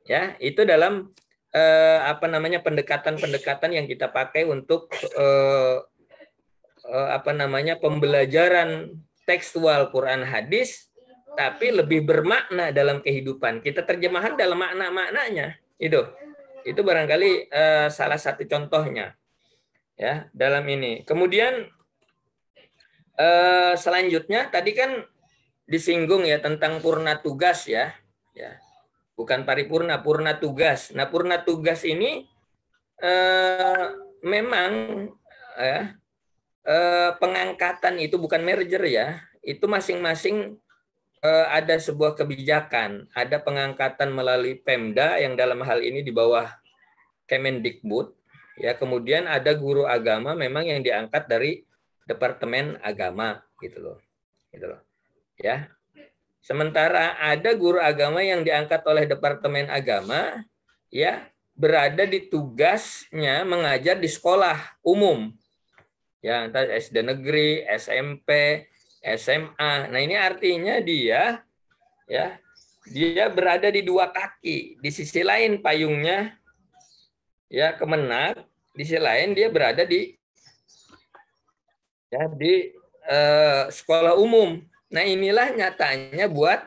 Ya, itu dalam pendekatan-pendekatan yang kita pakai untuk pembelajaran tekstual Quran hadis tapi lebih bermakna dalam kehidupan. Kita terjemahan dalam makna-maknanya. Itu barangkali salah satu contohnya. Ya, dalam ini. Kemudian selanjutnya tadi kan disinggung ya tentang purna tugas ya. Ya. Bukan paripurna, purna tugas. Nah, purna tugas ini memang pengangkatan itu bukan merger ya, itu masing-masing ada sebuah kebijakan, ada pengangkatan melalui Pemda yang dalam hal ini di bawah Kemendikbud, ya kemudian ada guru agama memang yang diangkat dari Departemen Agama gitu loh, ya. Sementara ada guru agama yang diangkat oleh Departemen Agama, ya berada di tugasnya mengajar di sekolah umum. Ya, entah SD negeri, SMP, SMA. Nah, ini artinya dia berada di dua kaki. Di sisi lain payungnya ya Kemenak, di sisi lain dia berada di ya di sekolah umum. Nah, inilah nyatanya buat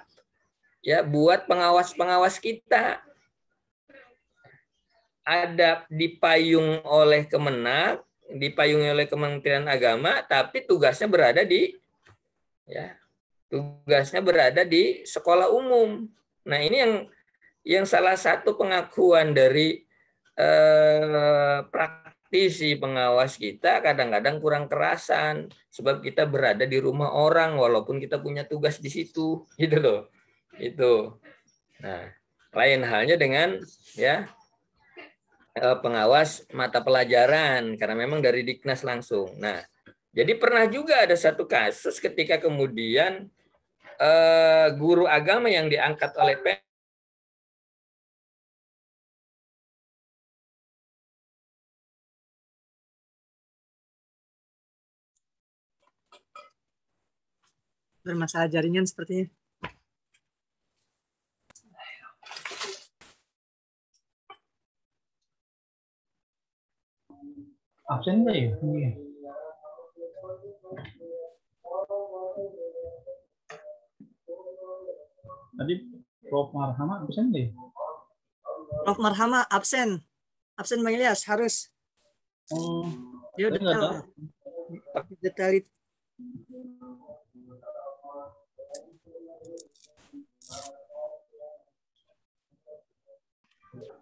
pengawas-pengawas kita ada dipayung oleh Kemenak, dipayungi oleh Kementerian Agama, tapi tugasnya berada di sekolah umum. Nah, ini yang salah satu pengakuan dari praktisi pengawas kita kadang-kadang kurang kerasan sebab kita berada di rumah orang walaupun kita punya tugas di situ, gitu loh. Itu. Nah, lain halnya dengan pengawas mata pelajaran karena memang dari Diknas langsung. Nah, jadi pernah juga ada satu kasus ketika kemudian guru agama yang diangkat oleh bermasalah jaringan sepertinya. Absen nggak ya? Tadi Prof. Marhama absen nggak ya? Prof. Marhama absen. Absen Bang Ilyas, harus. Dia Saya nggak tahu. detail.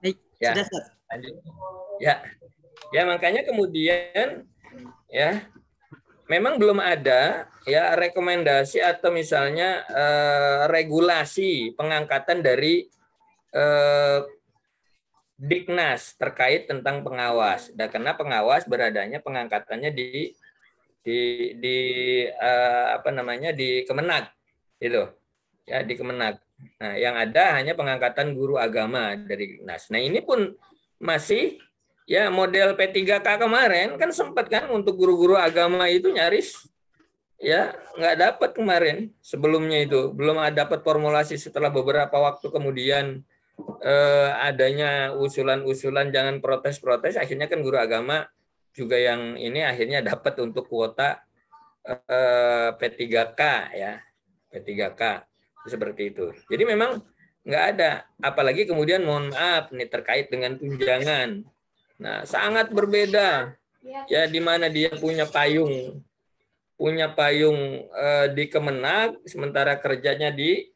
Baik, ya. sudah, Ustaz. Ya, makanya kemudian memang belum ada rekomendasi atau misalnya regulasi pengangkatan dari Diknas terkait tentang pengawas. Dan karena pengawas beradanya pengangkatannya di Kemenak, gitu. Ya, di Kemenak. Nah, yang ada hanya pengangkatan guru agama dari Diknas. Nah, ini pun masih model P3K kemarin kan sempat kan untuk guru-guru agama itu nyaris nggak dapat kemarin. Sebelumnya itu belum dapat formulasi, setelah beberapa waktu kemudian adanya usulan-usulan jangan protes-protes, akhirnya kan guru agama juga yang ini akhirnya dapat untuk kuota P3K P3K seperti itu. Jadi memang nggak ada, apalagi kemudian mohon maaf nih terkait dengan tunjangan. Nah, sangat berbeda di mana dia punya payung di Kemenak, sementara kerjanya di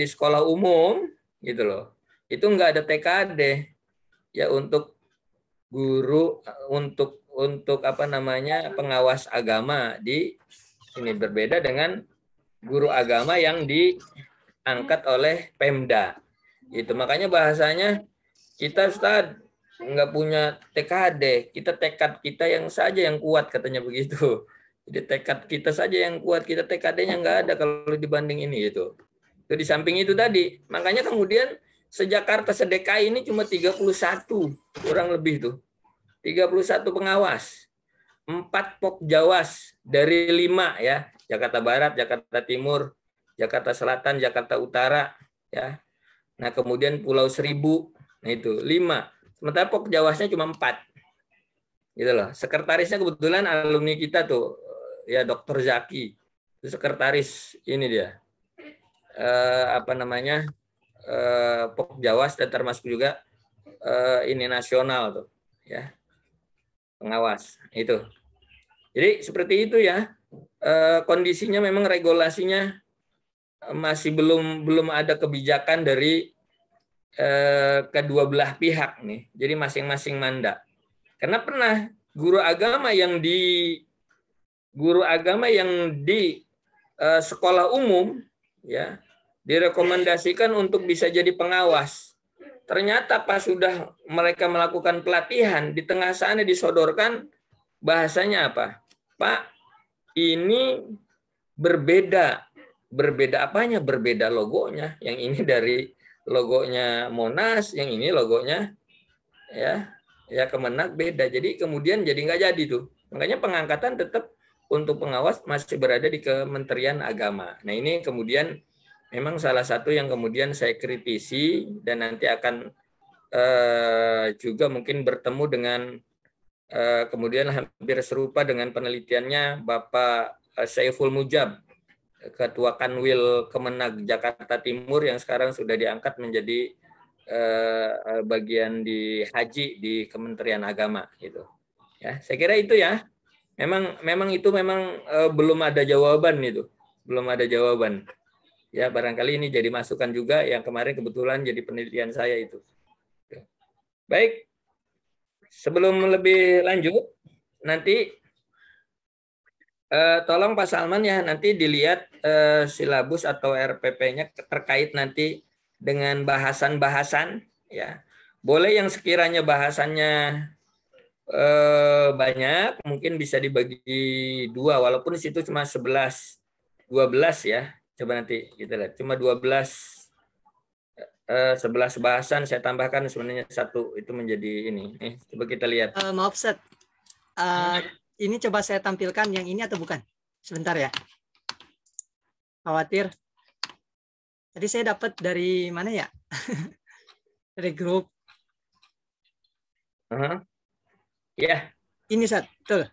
sekolah umum, gitu loh. Itu nggak ada TKD untuk guru, untuk pengawas agama di ini, berbeda dengan guru agama yang diangkat oleh Pemda. Itu makanya bahasanya kita, Ustaz, nggak punya TKD, kita tekad kita yang saja yang kuat, katanya begitu. Jadi tekad kita saja yang kuat, kita TKD-nya nggak ada kalau dibanding ini gitu. Itu di samping itu tadi, makanya kemudian se-Jakarta, se-DKI ini cuma 31 kurang lebih tuh. 31 pengawas. 4 Pokjawas dari 5 Jakarta Barat, Jakarta Timur, Jakarta Selatan, Jakarta Utara Nah, kemudian Pulau Seribu. Nah, itu 5. Sementara Pokjawasnya cuma 4. Gitu loh. Sekretarisnya kebetulan alumni kita tuh Dr. Zaki. Itu sekretaris ini dia. Pokjawas, dan termasuk juga ini nasional tuh pengawas itu. Jadi seperti itu kondisinya memang regulasinya masih belum ada kebijakan dari kedua belah pihak nih. Jadi masing-masing mandat. Karena pernah guru agama yang di sekolah umum direkomendasikan untuk bisa jadi pengawas. Ternyata pas sudah mereka melakukan pelatihan, di tengah sana disodorkan bahasanya apa? Pak, ini berbeda apanya? Berbeda logonya. Yang ini dari logonya Monas, yang ini logonya Kemenak beda. Jadi kemudian jadi nggak jadi tuh. Makanya pengangkatan tetap untuk pengawas masih berada di Kementerian Agama. Nah, ini kemudian memang salah satu yang kemudian saya kritisi, dan nanti akan juga mungkin bertemu dengan kemudian hampir serupa dengan penelitiannya Bapak Saiful Mujab, Ketua Kanwil Kemenag Jakarta Timur yang sekarang sudah diangkat menjadi bagian di haji di Kementerian Agama gitu. Ya, saya kira itu ya. Memang itu belum ada jawaban itu. Belum ada jawaban. Ya, barangkali ini jadi masukan juga yang kemarin kebetulan jadi penelitian saya itu. Baik. Sebelum lebih lanjut, nanti tolong Pak Salman ya nanti dilihat silabus atau RPP-nya terkait nanti dengan bahasan-bahasan ya. Boleh yang sekiranya bahasannya banyak, mungkin bisa dibagi 2 walaupun di situ cuma 11 12 ya. Coba nanti kita lihat. Cuma 11 11 bahasan saya tambahkan sebenarnya 1 itu menjadi ini. Coba kita lihat. Maaf Ustaz. Ini coba saya tampilkan yang ini atau bukan? Sebentar ya. Khawatir. Tadi saya dapat dari mana ya? Dari grup. Ya. Ini Ustaz, betul.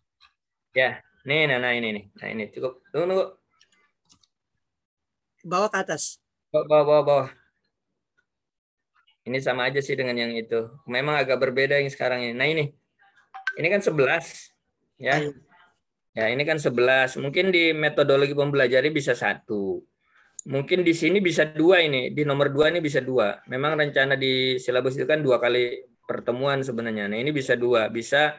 Ya. Nih, nah ini nih. Nah ini cukup. Tunggu. Bawah ke atas. Bawah. Ini sama aja sih dengan yang itu. Memang agak berbeda yang sekarang ini. Nah ini. Ini kan 11. Ya. Ya, ini kan 11. Mungkin di metodologi pembelajaran bisa 1. Mungkin di sini bisa 2 ini. Di nomor 2 ini bisa 2. Memang rencana di silabus itu kan 2 kali pertemuan sebenarnya. Nah, ini bisa 2. Bisa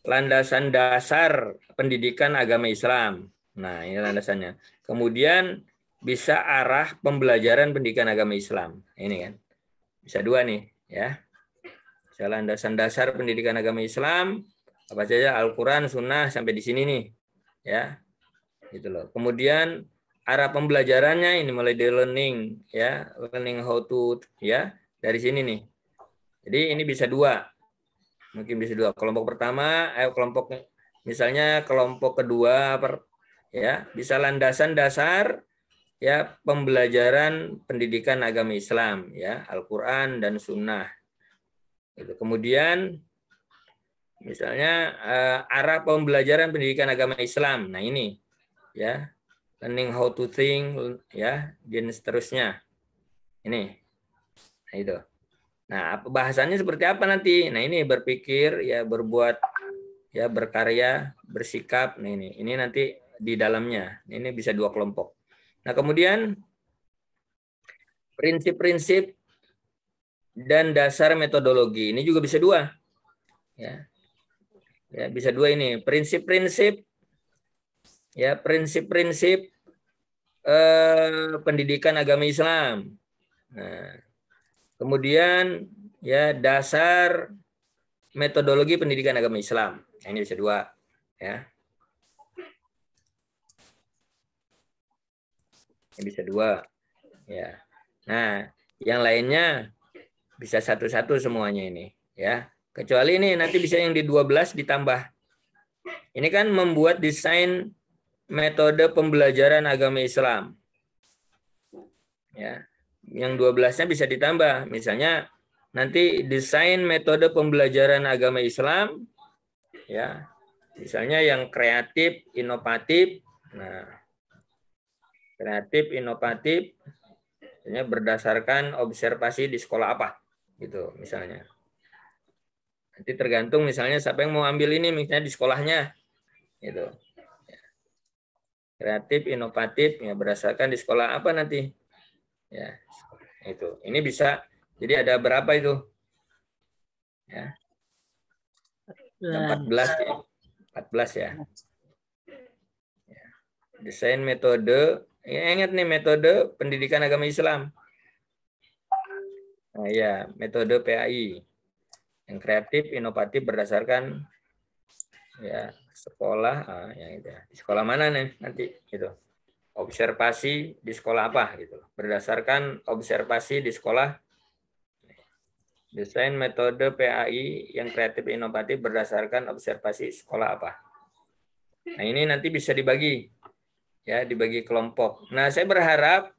landasan dasar pendidikan agama Islam. Nah, ini landasannya. Kemudian bisa arah pembelajaran pendidikan agama Islam. Ini kan. Bisa 2 nih, ya. Bisa landasan dasar pendidikan agama Islam. Apa saja Al-Quran, Sunnah sampai di sini nih, ya, gitu loh. Kemudian arah pembelajarannya ini mulai dari learning, ya, learning how to, ya, dari sini nih. Jadi ini bisa 2, mungkin bisa 2. Kelompok pertama, kelompok misalnya kelompok kedua, ya, bisa landasan dasar, ya, pembelajaran pendidikan agama Islam, ya, Al-Quran dan Sunnah. Gitu. Kemudian misalnya arah pembelajaran pendidikan agama Islam. Nah ini ya, learning how to think ya, dan seterusnya. Ini. Nah itu. Nah, bahasannya seperti apa nanti? Nah, ini berpikir ya, berbuat ya, berkarya, bersikap. Nah, ini nanti di dalamnya. Ini bisa 2 kelompok. Nah, kemudian prinsip-prinsip dan dasar metodologi. Ini juga bisa 2. Ya. Ya, bisa 2 ini. Prinsip-prinsip ya, prinsip-prinsip pendidikan agama Islam. Nah, kemudian ya, dasar metodologi pendidikan agama Islam. Nah, ini bisa 2 ya. Ini bisa 2 ya. Nah, yang lainnya bisa 1-1 semuanya ini ya. Kecuali ini nanti bisa yang di 12 ditambah. Ini kan membuat desain metode pembelajaran agama Islam. Ya. Yang 12-nya bisa ditambah. Misalnya nanti desain metode pembelajaran agama Islam ya. Misalnya yang kreatif, inovatif. Nah, kreatif, inovatif berdasarkan observasi di sekolah apa gitu misalnya. Nanti tergantung misalnya siapa yang mau ambil ini misalnya di sekolahnya gitu. Kreatif, inovatif ya, berdasarkan di sekolah apa nanti. Ya, itu. Ini bisa jadi ada berapa itu? Ya. 14 ya. 14 ya. Ya. Desain metode, ingat nih metode pendidikan agama Islam. Nah, ya, metode PAI. Yang kreatif, inovatif berdasarkan ya sekolah, yang itu. Di sekolah mana nih nanti gitu. Observasi di sekolah apa gitu. Berdasarkan observasi di sekolah. Desain metode PAI yang kreatif inovatif berdasarkan observasi sekolah apa. Nah, ini nanti bisa dibagi ya, dibagi kelompok. Nah, saya berharap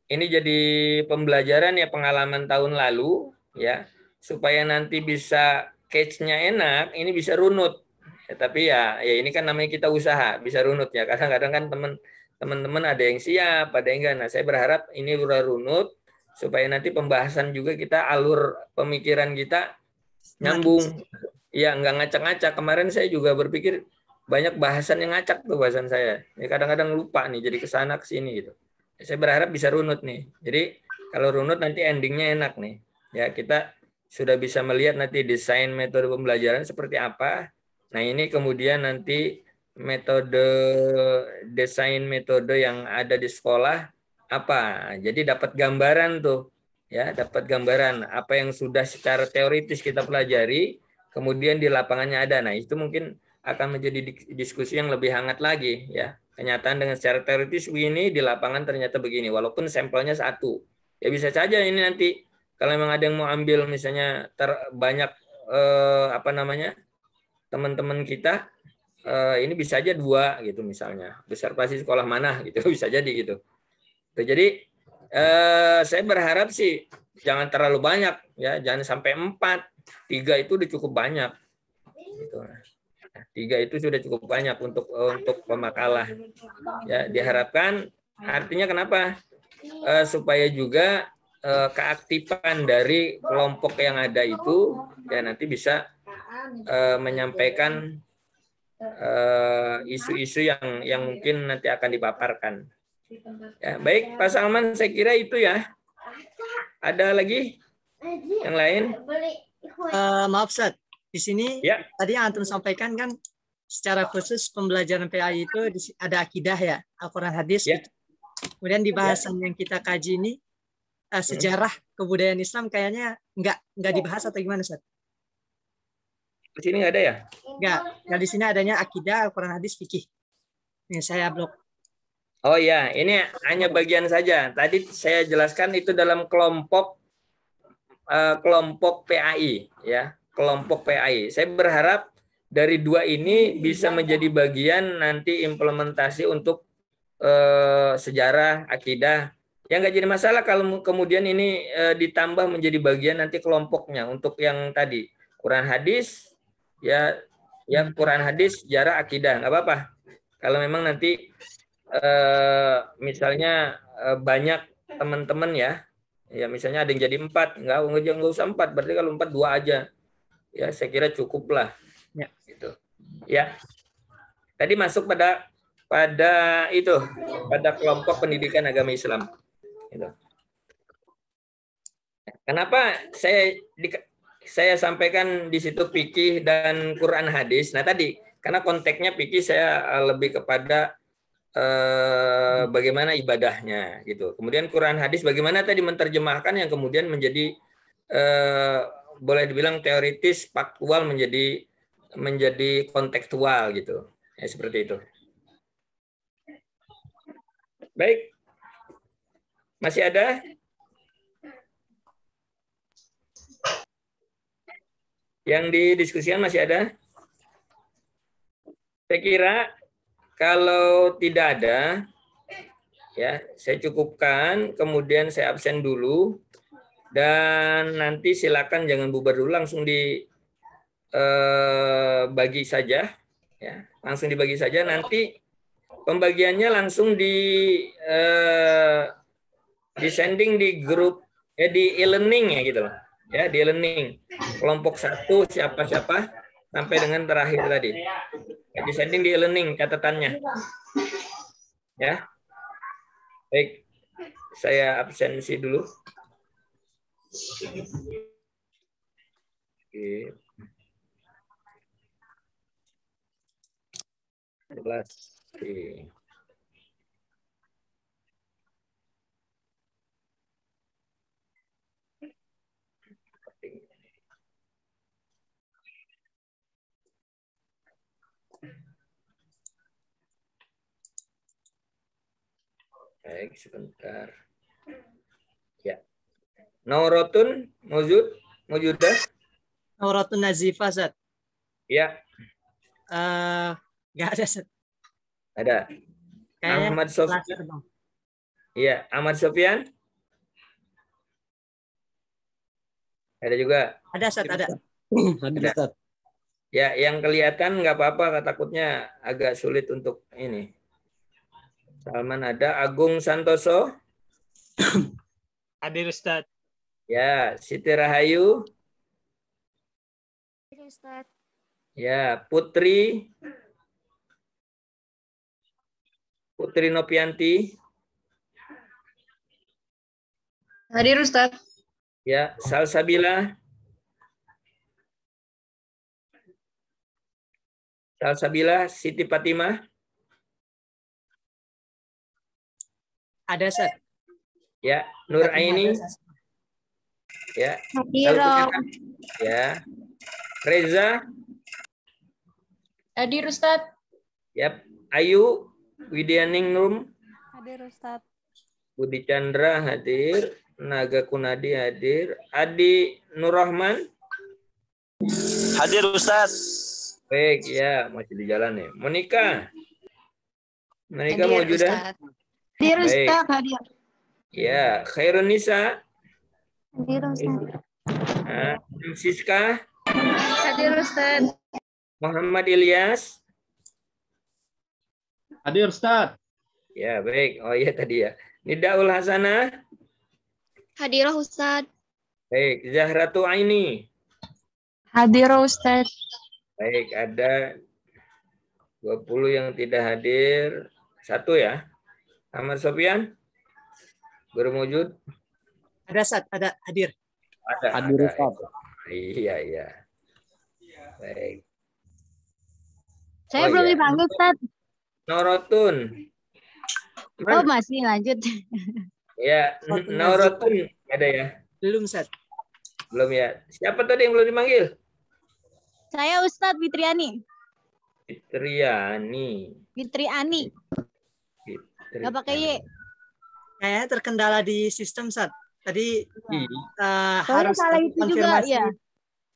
ini jadi pembelajaran ya, pengalaman tahun lalu ya, supaya nanti bisa catch-nya enak, ini bisa runut. Ya, tapi ya ini kan namanya kita usaha, bisa runut ya. Kadang-kadang kan teman-teman ada yang siap, ada yang enggak. Nah, saya berharap ini udah runut supaya nanti pembahasan juga kita alur pemikiran kita nyambung. Ya, nggak ngacak-ngacak. Kemarin saya juga berpikir banyak bahasan yang ngacak tuh bahasan saya. Ya, kadang-kadang lupa nih, jadi kesana ke sini gitu. Saya berharap bisa runut nih. Jadi kalau runut nanti endingnya enak nih. Ya, kita sudah bisa melihat nanti desain metode pembelajaran seperti apa. Nah, ini kemudian nanti metode desain metode yang ada di sekolah apa. Jadi dapat gambaran tuh. Ya, dapat gambaran apa yang sudah secara teoritis kita pelajari, kemudian di lapangannya ada. Nah, itu mungkin akan menjadi diskusi yang lebih hangat lagi ya. Kenyataan dengan secara teoritis begini, di lapangan ternyata begini, walaupun sampelnya satu. Ya bisa saja ini nanti kalau memang ada yang mau ambil misalnya banyak teman-teman kita ini bisa aja 2 gitu misalnya. Observasi sekolah mana gitu bisa jadi gitu. Jadi saya berharap sih jangan terlalu banyak ya, jangan sampai 4. 3 itu udah cukup banyak. Gitu. 3 itu sudah cukup banyak untuk pemakalah. Ya, diharapkan artinya kenapa? Supaya juga keaktifan dari kelompok yang ada itu ya nanti bisa menyampaikan isu-isu yang mungkin nanti akan dipaparkan. Ya, baik Pak Salman, saya kira itu ya. Ada lagi yang lain? Maaf Ustaz, di sini ya. Tadi yang antum sampaikan kan secara khusus pembelajaran PAI itu ada akidah ya, Al-Quran hadis. Ya. Kemudian di bahasan yang kita kaji ini sejarah kebudayaan Islam kayaknya nggak dibahas atau gimana Ustaz? Di sini nggak ada ya? Nggak. Nah, di sini adanya akidah, Al-Quran hadis, fikih. Ini saya blok. Oh ya, ini hanya bagian saja. Tadi saya jelaskan itu dalam kelompok PAI ya, kelompok PAI. Saya berharap dari 2 ini bisa menjadi bagian nanti implementasi untuk sejarah, akidah. Yang nggak jadi masalah kalau kemudian ini ditambah menjadi bagian nanti kelompoknya untuk yang tadi Quran hadis ya Quran hadis, sejarah, akidah nggak apa-apa. Kalau memang nanti misalnya banyak teman-teman ya misalnya ada yang jadi 4, nggak usah 4, berarti kalau 4 2 aja ya saya kira cukup lah ya gitu ya. Tadi masuk pada kelompok pendidikan agama Islam gitu. Kenapa saya sampaikan di situ fikih dan Quran hadis. Nah tadi karena konteksnya fikih saya lebih kepada bagaimana ibadahnya gitu. Kemudian Quran hadis bagaimana tadi menerjemahkan yang kemudian menjadi boleh dibilang teoritis, faktual menjadi kontekstual gitu. Ya, seperti itu. Baik. Masih ada? Yang didiskusikan masih ada? Saya kira kalau tidak ada, ya saya cukupkan, kemudian saya absen dulu, dan nanti silakan jangan bubar dulu, langsung dibagi saja, ya langsung dibagi saja. Nanti pembagiannya langsung di sending di grup, di e-learning ya gitu loh, ya di e-learning kelompok 1 siapa-siapa sampai dengan terakhir tadi. Di sending di e-learning catatannya. Ya. Baik. Saya absensi dulu. Oke. 11. Oke. Baik, sebentar. Ya. Naurotun, Mawjudah? Naurotun Nazifah, Zat. Ya. Nggak ada, Zat. Ada. Kayaknya Ahmad Sofyan. Iya, Ahmad Sofyan. Ada juga. Ada, Zat, ada. Hadir Ada. Ustaz. Ya, yang kelihatan nggak apa-apa, takutnya agak sulit untuk ini. Salman ada, Agung Santoso. Hadir Ustaz. Ya, Siti Rahayu. Hadir Ustaz. Ya, Putri. Putri Nopianti. Hadir Ustaz. Ya, Salsabila. Salsabila, Siti Fatimah. Ada Ustaz. Ya, Nur Aini. Ya, Hadir. ya. Reza. Hadir Ustaz. Ya, Ayu Widyaningrum. Hadir Ustaz. Budi Chandra hadir. Naga Kunadi hadir. Adi Nurrahman. Hadir Ustaz. Baik, ya, masih di jalan ya. Monika. Monika mau juga? Hadir Baik. Ustaz. Hadir. Ya, Khairun Nisa. Hadir Ustaz. Siska. Hadir Ustaz. Muhammad Ilyas. Hadir Ustaz. Ya, baik. Oh iya tadi ya. Nidaul Hasanah. Hadir Ustaz. Baik, Zahratu Aini. Hadir Ustaz. Baik, ada 20 yang tidak hadir. 1 ya. Ahmad Sofyan. Berwujud. Ada Ustaz, ada hadir. Ada. Hadir ada. Ustaz. Iya, iya. Baik. Saya Oh, belum iya. dipanggil Ustaz. Norotun. Oh, masih lanjut. Ya, Norotun Norotun ada ya? Belum Ustaz. Belum ya. Siapa tadi yang belum dipanggil? Saya Ustaz Fitriani. Fitriani. Fitriani. Nggak pakai Y. Kayaknya terkendala di sistem Ustaz. Tadi Soalnya harus salah itu juga konfirmasi. ya.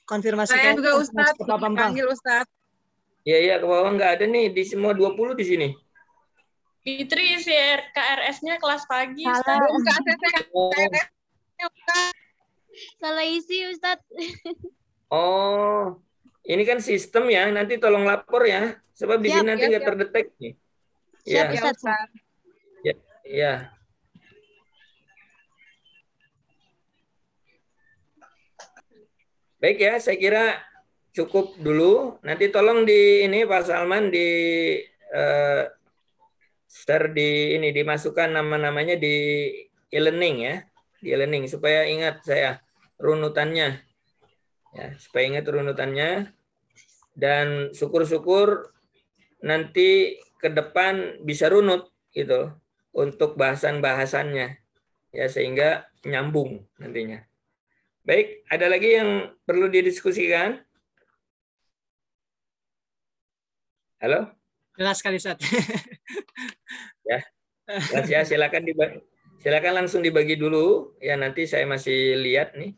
Konfirmasi Saya ke- juga Ustaz, ke Pak Bambang. dipanggil Ustaz. Iya, iya, ke bawah nggak ada nih. Di semua 20 di sini. Fitri si KRS-nya kelas pagi Salah. Ustaz. Belum ke ACC KRS-nya Ustaz. Salah isi Ustaz. Oh, ini kan sistem ya. Nanti tolong lapor ya. Sebab di Siap, sini nanti siap, nggak siap. terdetek nih. Siap Ya, Ya Ustaz. Ustaz. ya. Baik ya, saya kira cukup dulu. Nanti tolong di ini Pak Salman di share di ini dimasukkan nama-namanya di e-learning ya, di e-learning supaya ingat saya runutannya. Ya, supaya ingat runutannya dan syukur-syukur nanti ke depan bisa runut gitu untuk bahasan-bahasannya ya sehingga nyambung nantinya. Baik, ada lagi yang perlu didiskusikan? Halo? Jelas sekali Ustaz. Ya. Mas ya, silakan langsung dibagi dulu ya, nanti saya masih lihat nih.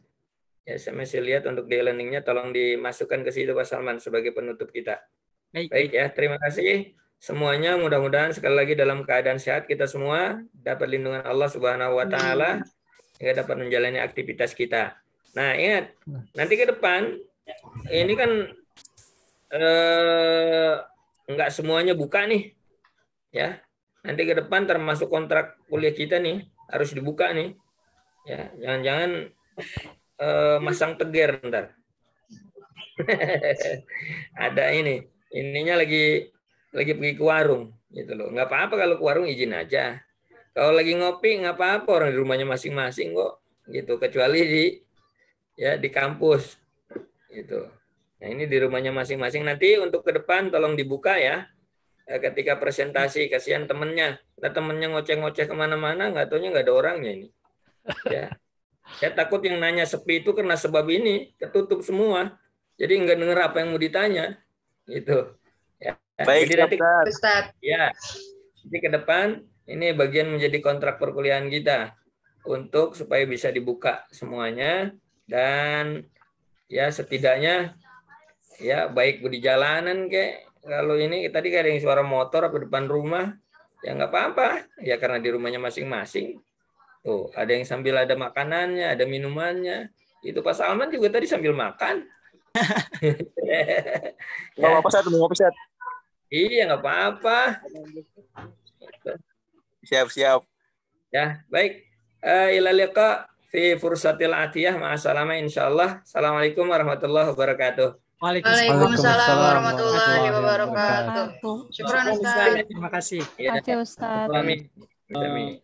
Ya, saya masih lihat untuk di e-learning-nya tolong dimasukkan ke situ Pak Salman sebagai penutup kita. Baik ya, terima kasih semuanya. Mudah-mudahan sekali lagi dalam keadaan sehat kita semua, dapat lindungan Allah Subhanahu wa taala hingga dapat menjalani aktivitas kita. Nah, ingat, nanti ke depan ini kan enggak semuanya buka nih. Ya. Nanti ke depan termasuk kontrak kuliah kita nih harus dibuka nih. Ya, jangan-jangan masang teger ntar. Ada ininya lagi pergi ke warung gitu loh. Nggak apa-apa kalau ke warung izin aja. Kalau lagi ngopi nggak apa-apa, orang di rumahnya masing-masing kok gitu, kecuali di kampus gitu. Nah, ini di rumahnya masing-masing. Nanti untuk ke depan tolong dibuka ya. Ketika presentasi kasihan temennya, temennya ngoceh-ngoceh kemana-mana, nggak taunya nggak ada orangnya ini. Ya. Saya takut yang nanya sepi itu karena sebab ini ketutup semua, jadi nggak dengar apa yang mau ditanya, gitu. Ya. Baik, Jadi nanti, Ustaz. ya, jadi ke depan ini bagian menjadi kontrak perkuliahan kita untuk supaya bisa dibuka semuanya dan ya setidaknya ya baik di jalanan kayak kalau ini tadi ada yang suara motor apa depan rumah ya nggak apa-apa ya karena di rumahnya masing-masing. Tuh, ada yang sambil ada makanannya, ada minumannya. Itu Pak Salman juga tadi sambil makan. Nggak apa-apa, Ustaz. Mau ngopi, Ustaz. Iya, nggak apa-apa. Siap. Ya, baik. Ila liqa fi fursatil atiyah. Ma'assalama insyaallah. Assalamualaikum warahmatullahi wabarakatuh. Waalaikumsalam warahmatullahi wabarakatuh. wabarakatuh. Syukran Ustaz. Terima kasih. Ya, Makasih Ustaz. amin. Amin.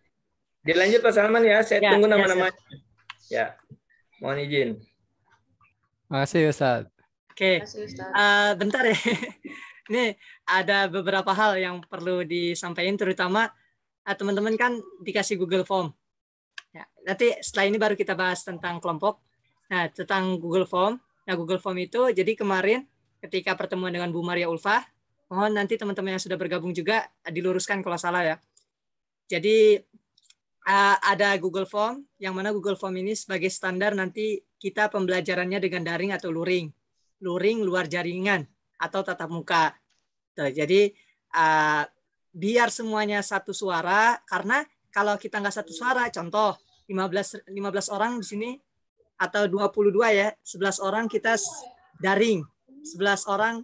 Dilanjut Pak Salman ya. Saya Ya, tunggu ya, nama-namanya. Ya, mohon izin. Makasih Ustaz. Oke, Makasih Ustaz. bentar ya. Ini ada beberapa hal yang perlu disampaikan, terutama teman-teman kan dikasih Google Form. Ya, nanti setelah ini baru kita bahas tentang kelompok. Nah, tentang Google Form. Nah, Google Form itu jadi kemarin ketika pertemuan dengan Bu Maria Ulfa, mohon nanti teman-teman yang sudah bergabung juga diluruskan kalau salah ya. Jadi ada Google Form, yang mana Google Form ini sebagai standar nanti kita pembelajarannya dengan daring atau luring. Luring luar jaringan atau tatap muka. Tuh, jadi biar semuanya satu suara, karena kalau kita nggak satu suara, contoh 15 orang di sini atau 22 ya, 11 orang kita daring, 11 orang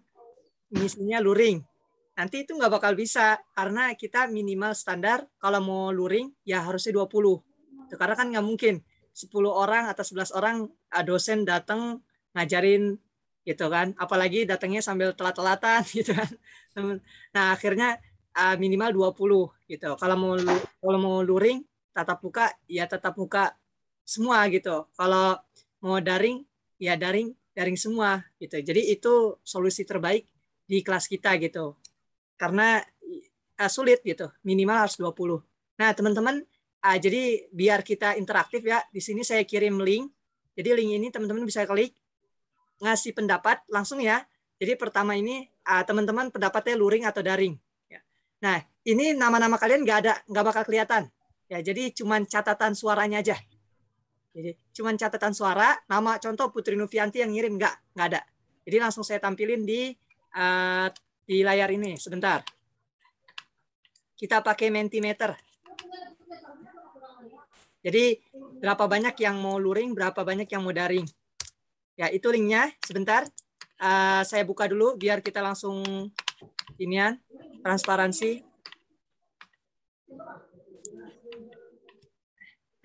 misinya luring. Nanti itu nggak bakal bisa, karena kita minimal standar kalau mau luring ya harusnya 20. Karena kan nggak mungkin 10 orang atau 11 orang dosen datang ngajarin gitu kan, apalagi datangnya sambil telat-telatan gitu kan. Nah, akhirnya minimal 20 gitu. Kalau mau luring tatap muka ya tatap muka semua gitu. Kalau mau daring ya daring semua gitu. Jadi itu solusi terbaik di kelas kita gitu. Karena sulit gitu, minimal harus 20. Nah, teman-teman, jadi biar kita interaktif ya, di sini saya kirim link. Jadi link ini teman-teman bisa klik, ngasih pendapat langsung ya. Jadi pertama ini teman-teman pendapatnya luring atau daring. Nah, ini nama-nama kalian nggak bakal kelihatan. Ya, jadi cuman catatan suaranya aja. Jadi cuman catatan suara, nama contoh Putri Nuvianti yang ngirim nggak ada. Jadi langsung saya tampilin di layar ini sebentar. Kita pakai Mentimeter. Jadi berapa banyak yang mau luring, berapa banyak yang mau daring. Ya, itu linknya sebentar. Saya buka dulu biar kita langsung inian transparansi.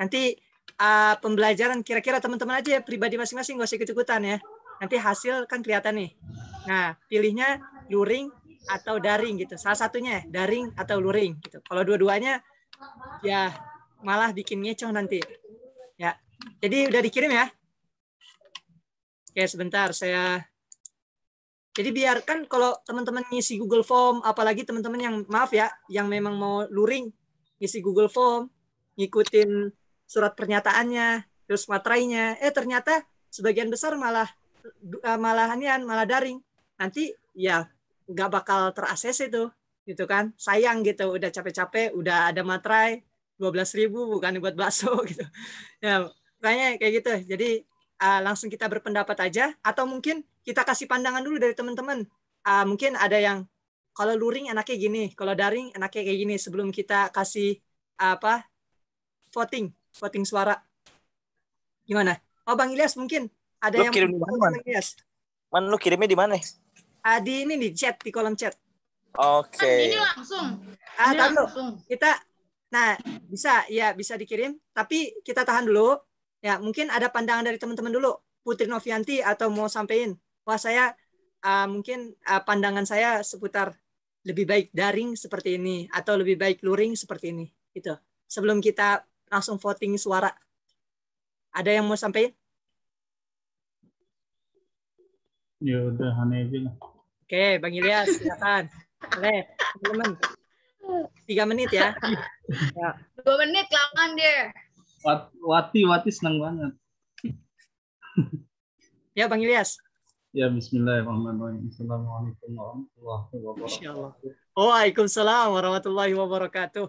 Nanti pembelajaran kira-kira teman-teman aja ya, pribadi masing-masing, nggak usah ikut-ikutan ya. Nanti hasil kan kelihatan nih. Nah, pilihnya luring atau daring gitu. Salah satunya daring atau luring gitu. Kalau dua-duanya ya malah bikin ngecoh nanti. Ya. Jadi udah dikirim ya. Oke, sebentar saya. Jadi biarkan kalau teman-teman ngisi Google Form, apalagi teman-teman yang maaf ya, yang memang mau luring, ngisi Google Form, ngikutin surat pernyataannya, terus materainya, ternyata sebagian besar malah daring. Nanti ya nggak bakal ter-ACC itu, gitu kan? Sayang gitu, udah capek-capek, udah ada materai 12.000 bukan buat bakso gitu. Ya, makanya kayak gitu. Jadi langsung kita berpendapat aja, atau mungkin kita kasih pandangan dulu dari teman-teman. Mungkin ada yang kalau luring enaknya gini, kalau daring enaknya kayak gini, sebelum kita kasih voting suara. Gimana? Oh, Bang Ilyas mungkin ada Lu yang kirim di mana, Man? Bang Ilyas. Man, lu kirimnya di mana? Di ini di chat, di kolom chat. Oke. Ini langsung. Kita bisa dikirim, tapi kita tahan dulu. Ya, mungkin ada pandangan dari teman-teman dulu. Putri Novianti atau mau sampein, wah saya mungkin pandangan saya seputar lebih baik daring seperti ini atau lebih baik luring seperti ini. Gitu. Sebelum kita langsung voting suara. Ada yang mau sampein? Ya udah, aneh aja lah. Oke, Bang Ilyas, silakan. Boleh, teman-teman. 3 menit ya. 2 menit lawan dia. Wati senang banget. Ya, Bang Ilyas. Ya, bismillahirrahmanirrahim. Assalamualaikum warahmatullahi wabarakatuh. Insyaallah. Waalaikumsalam warahmatullahi wabarakatuh.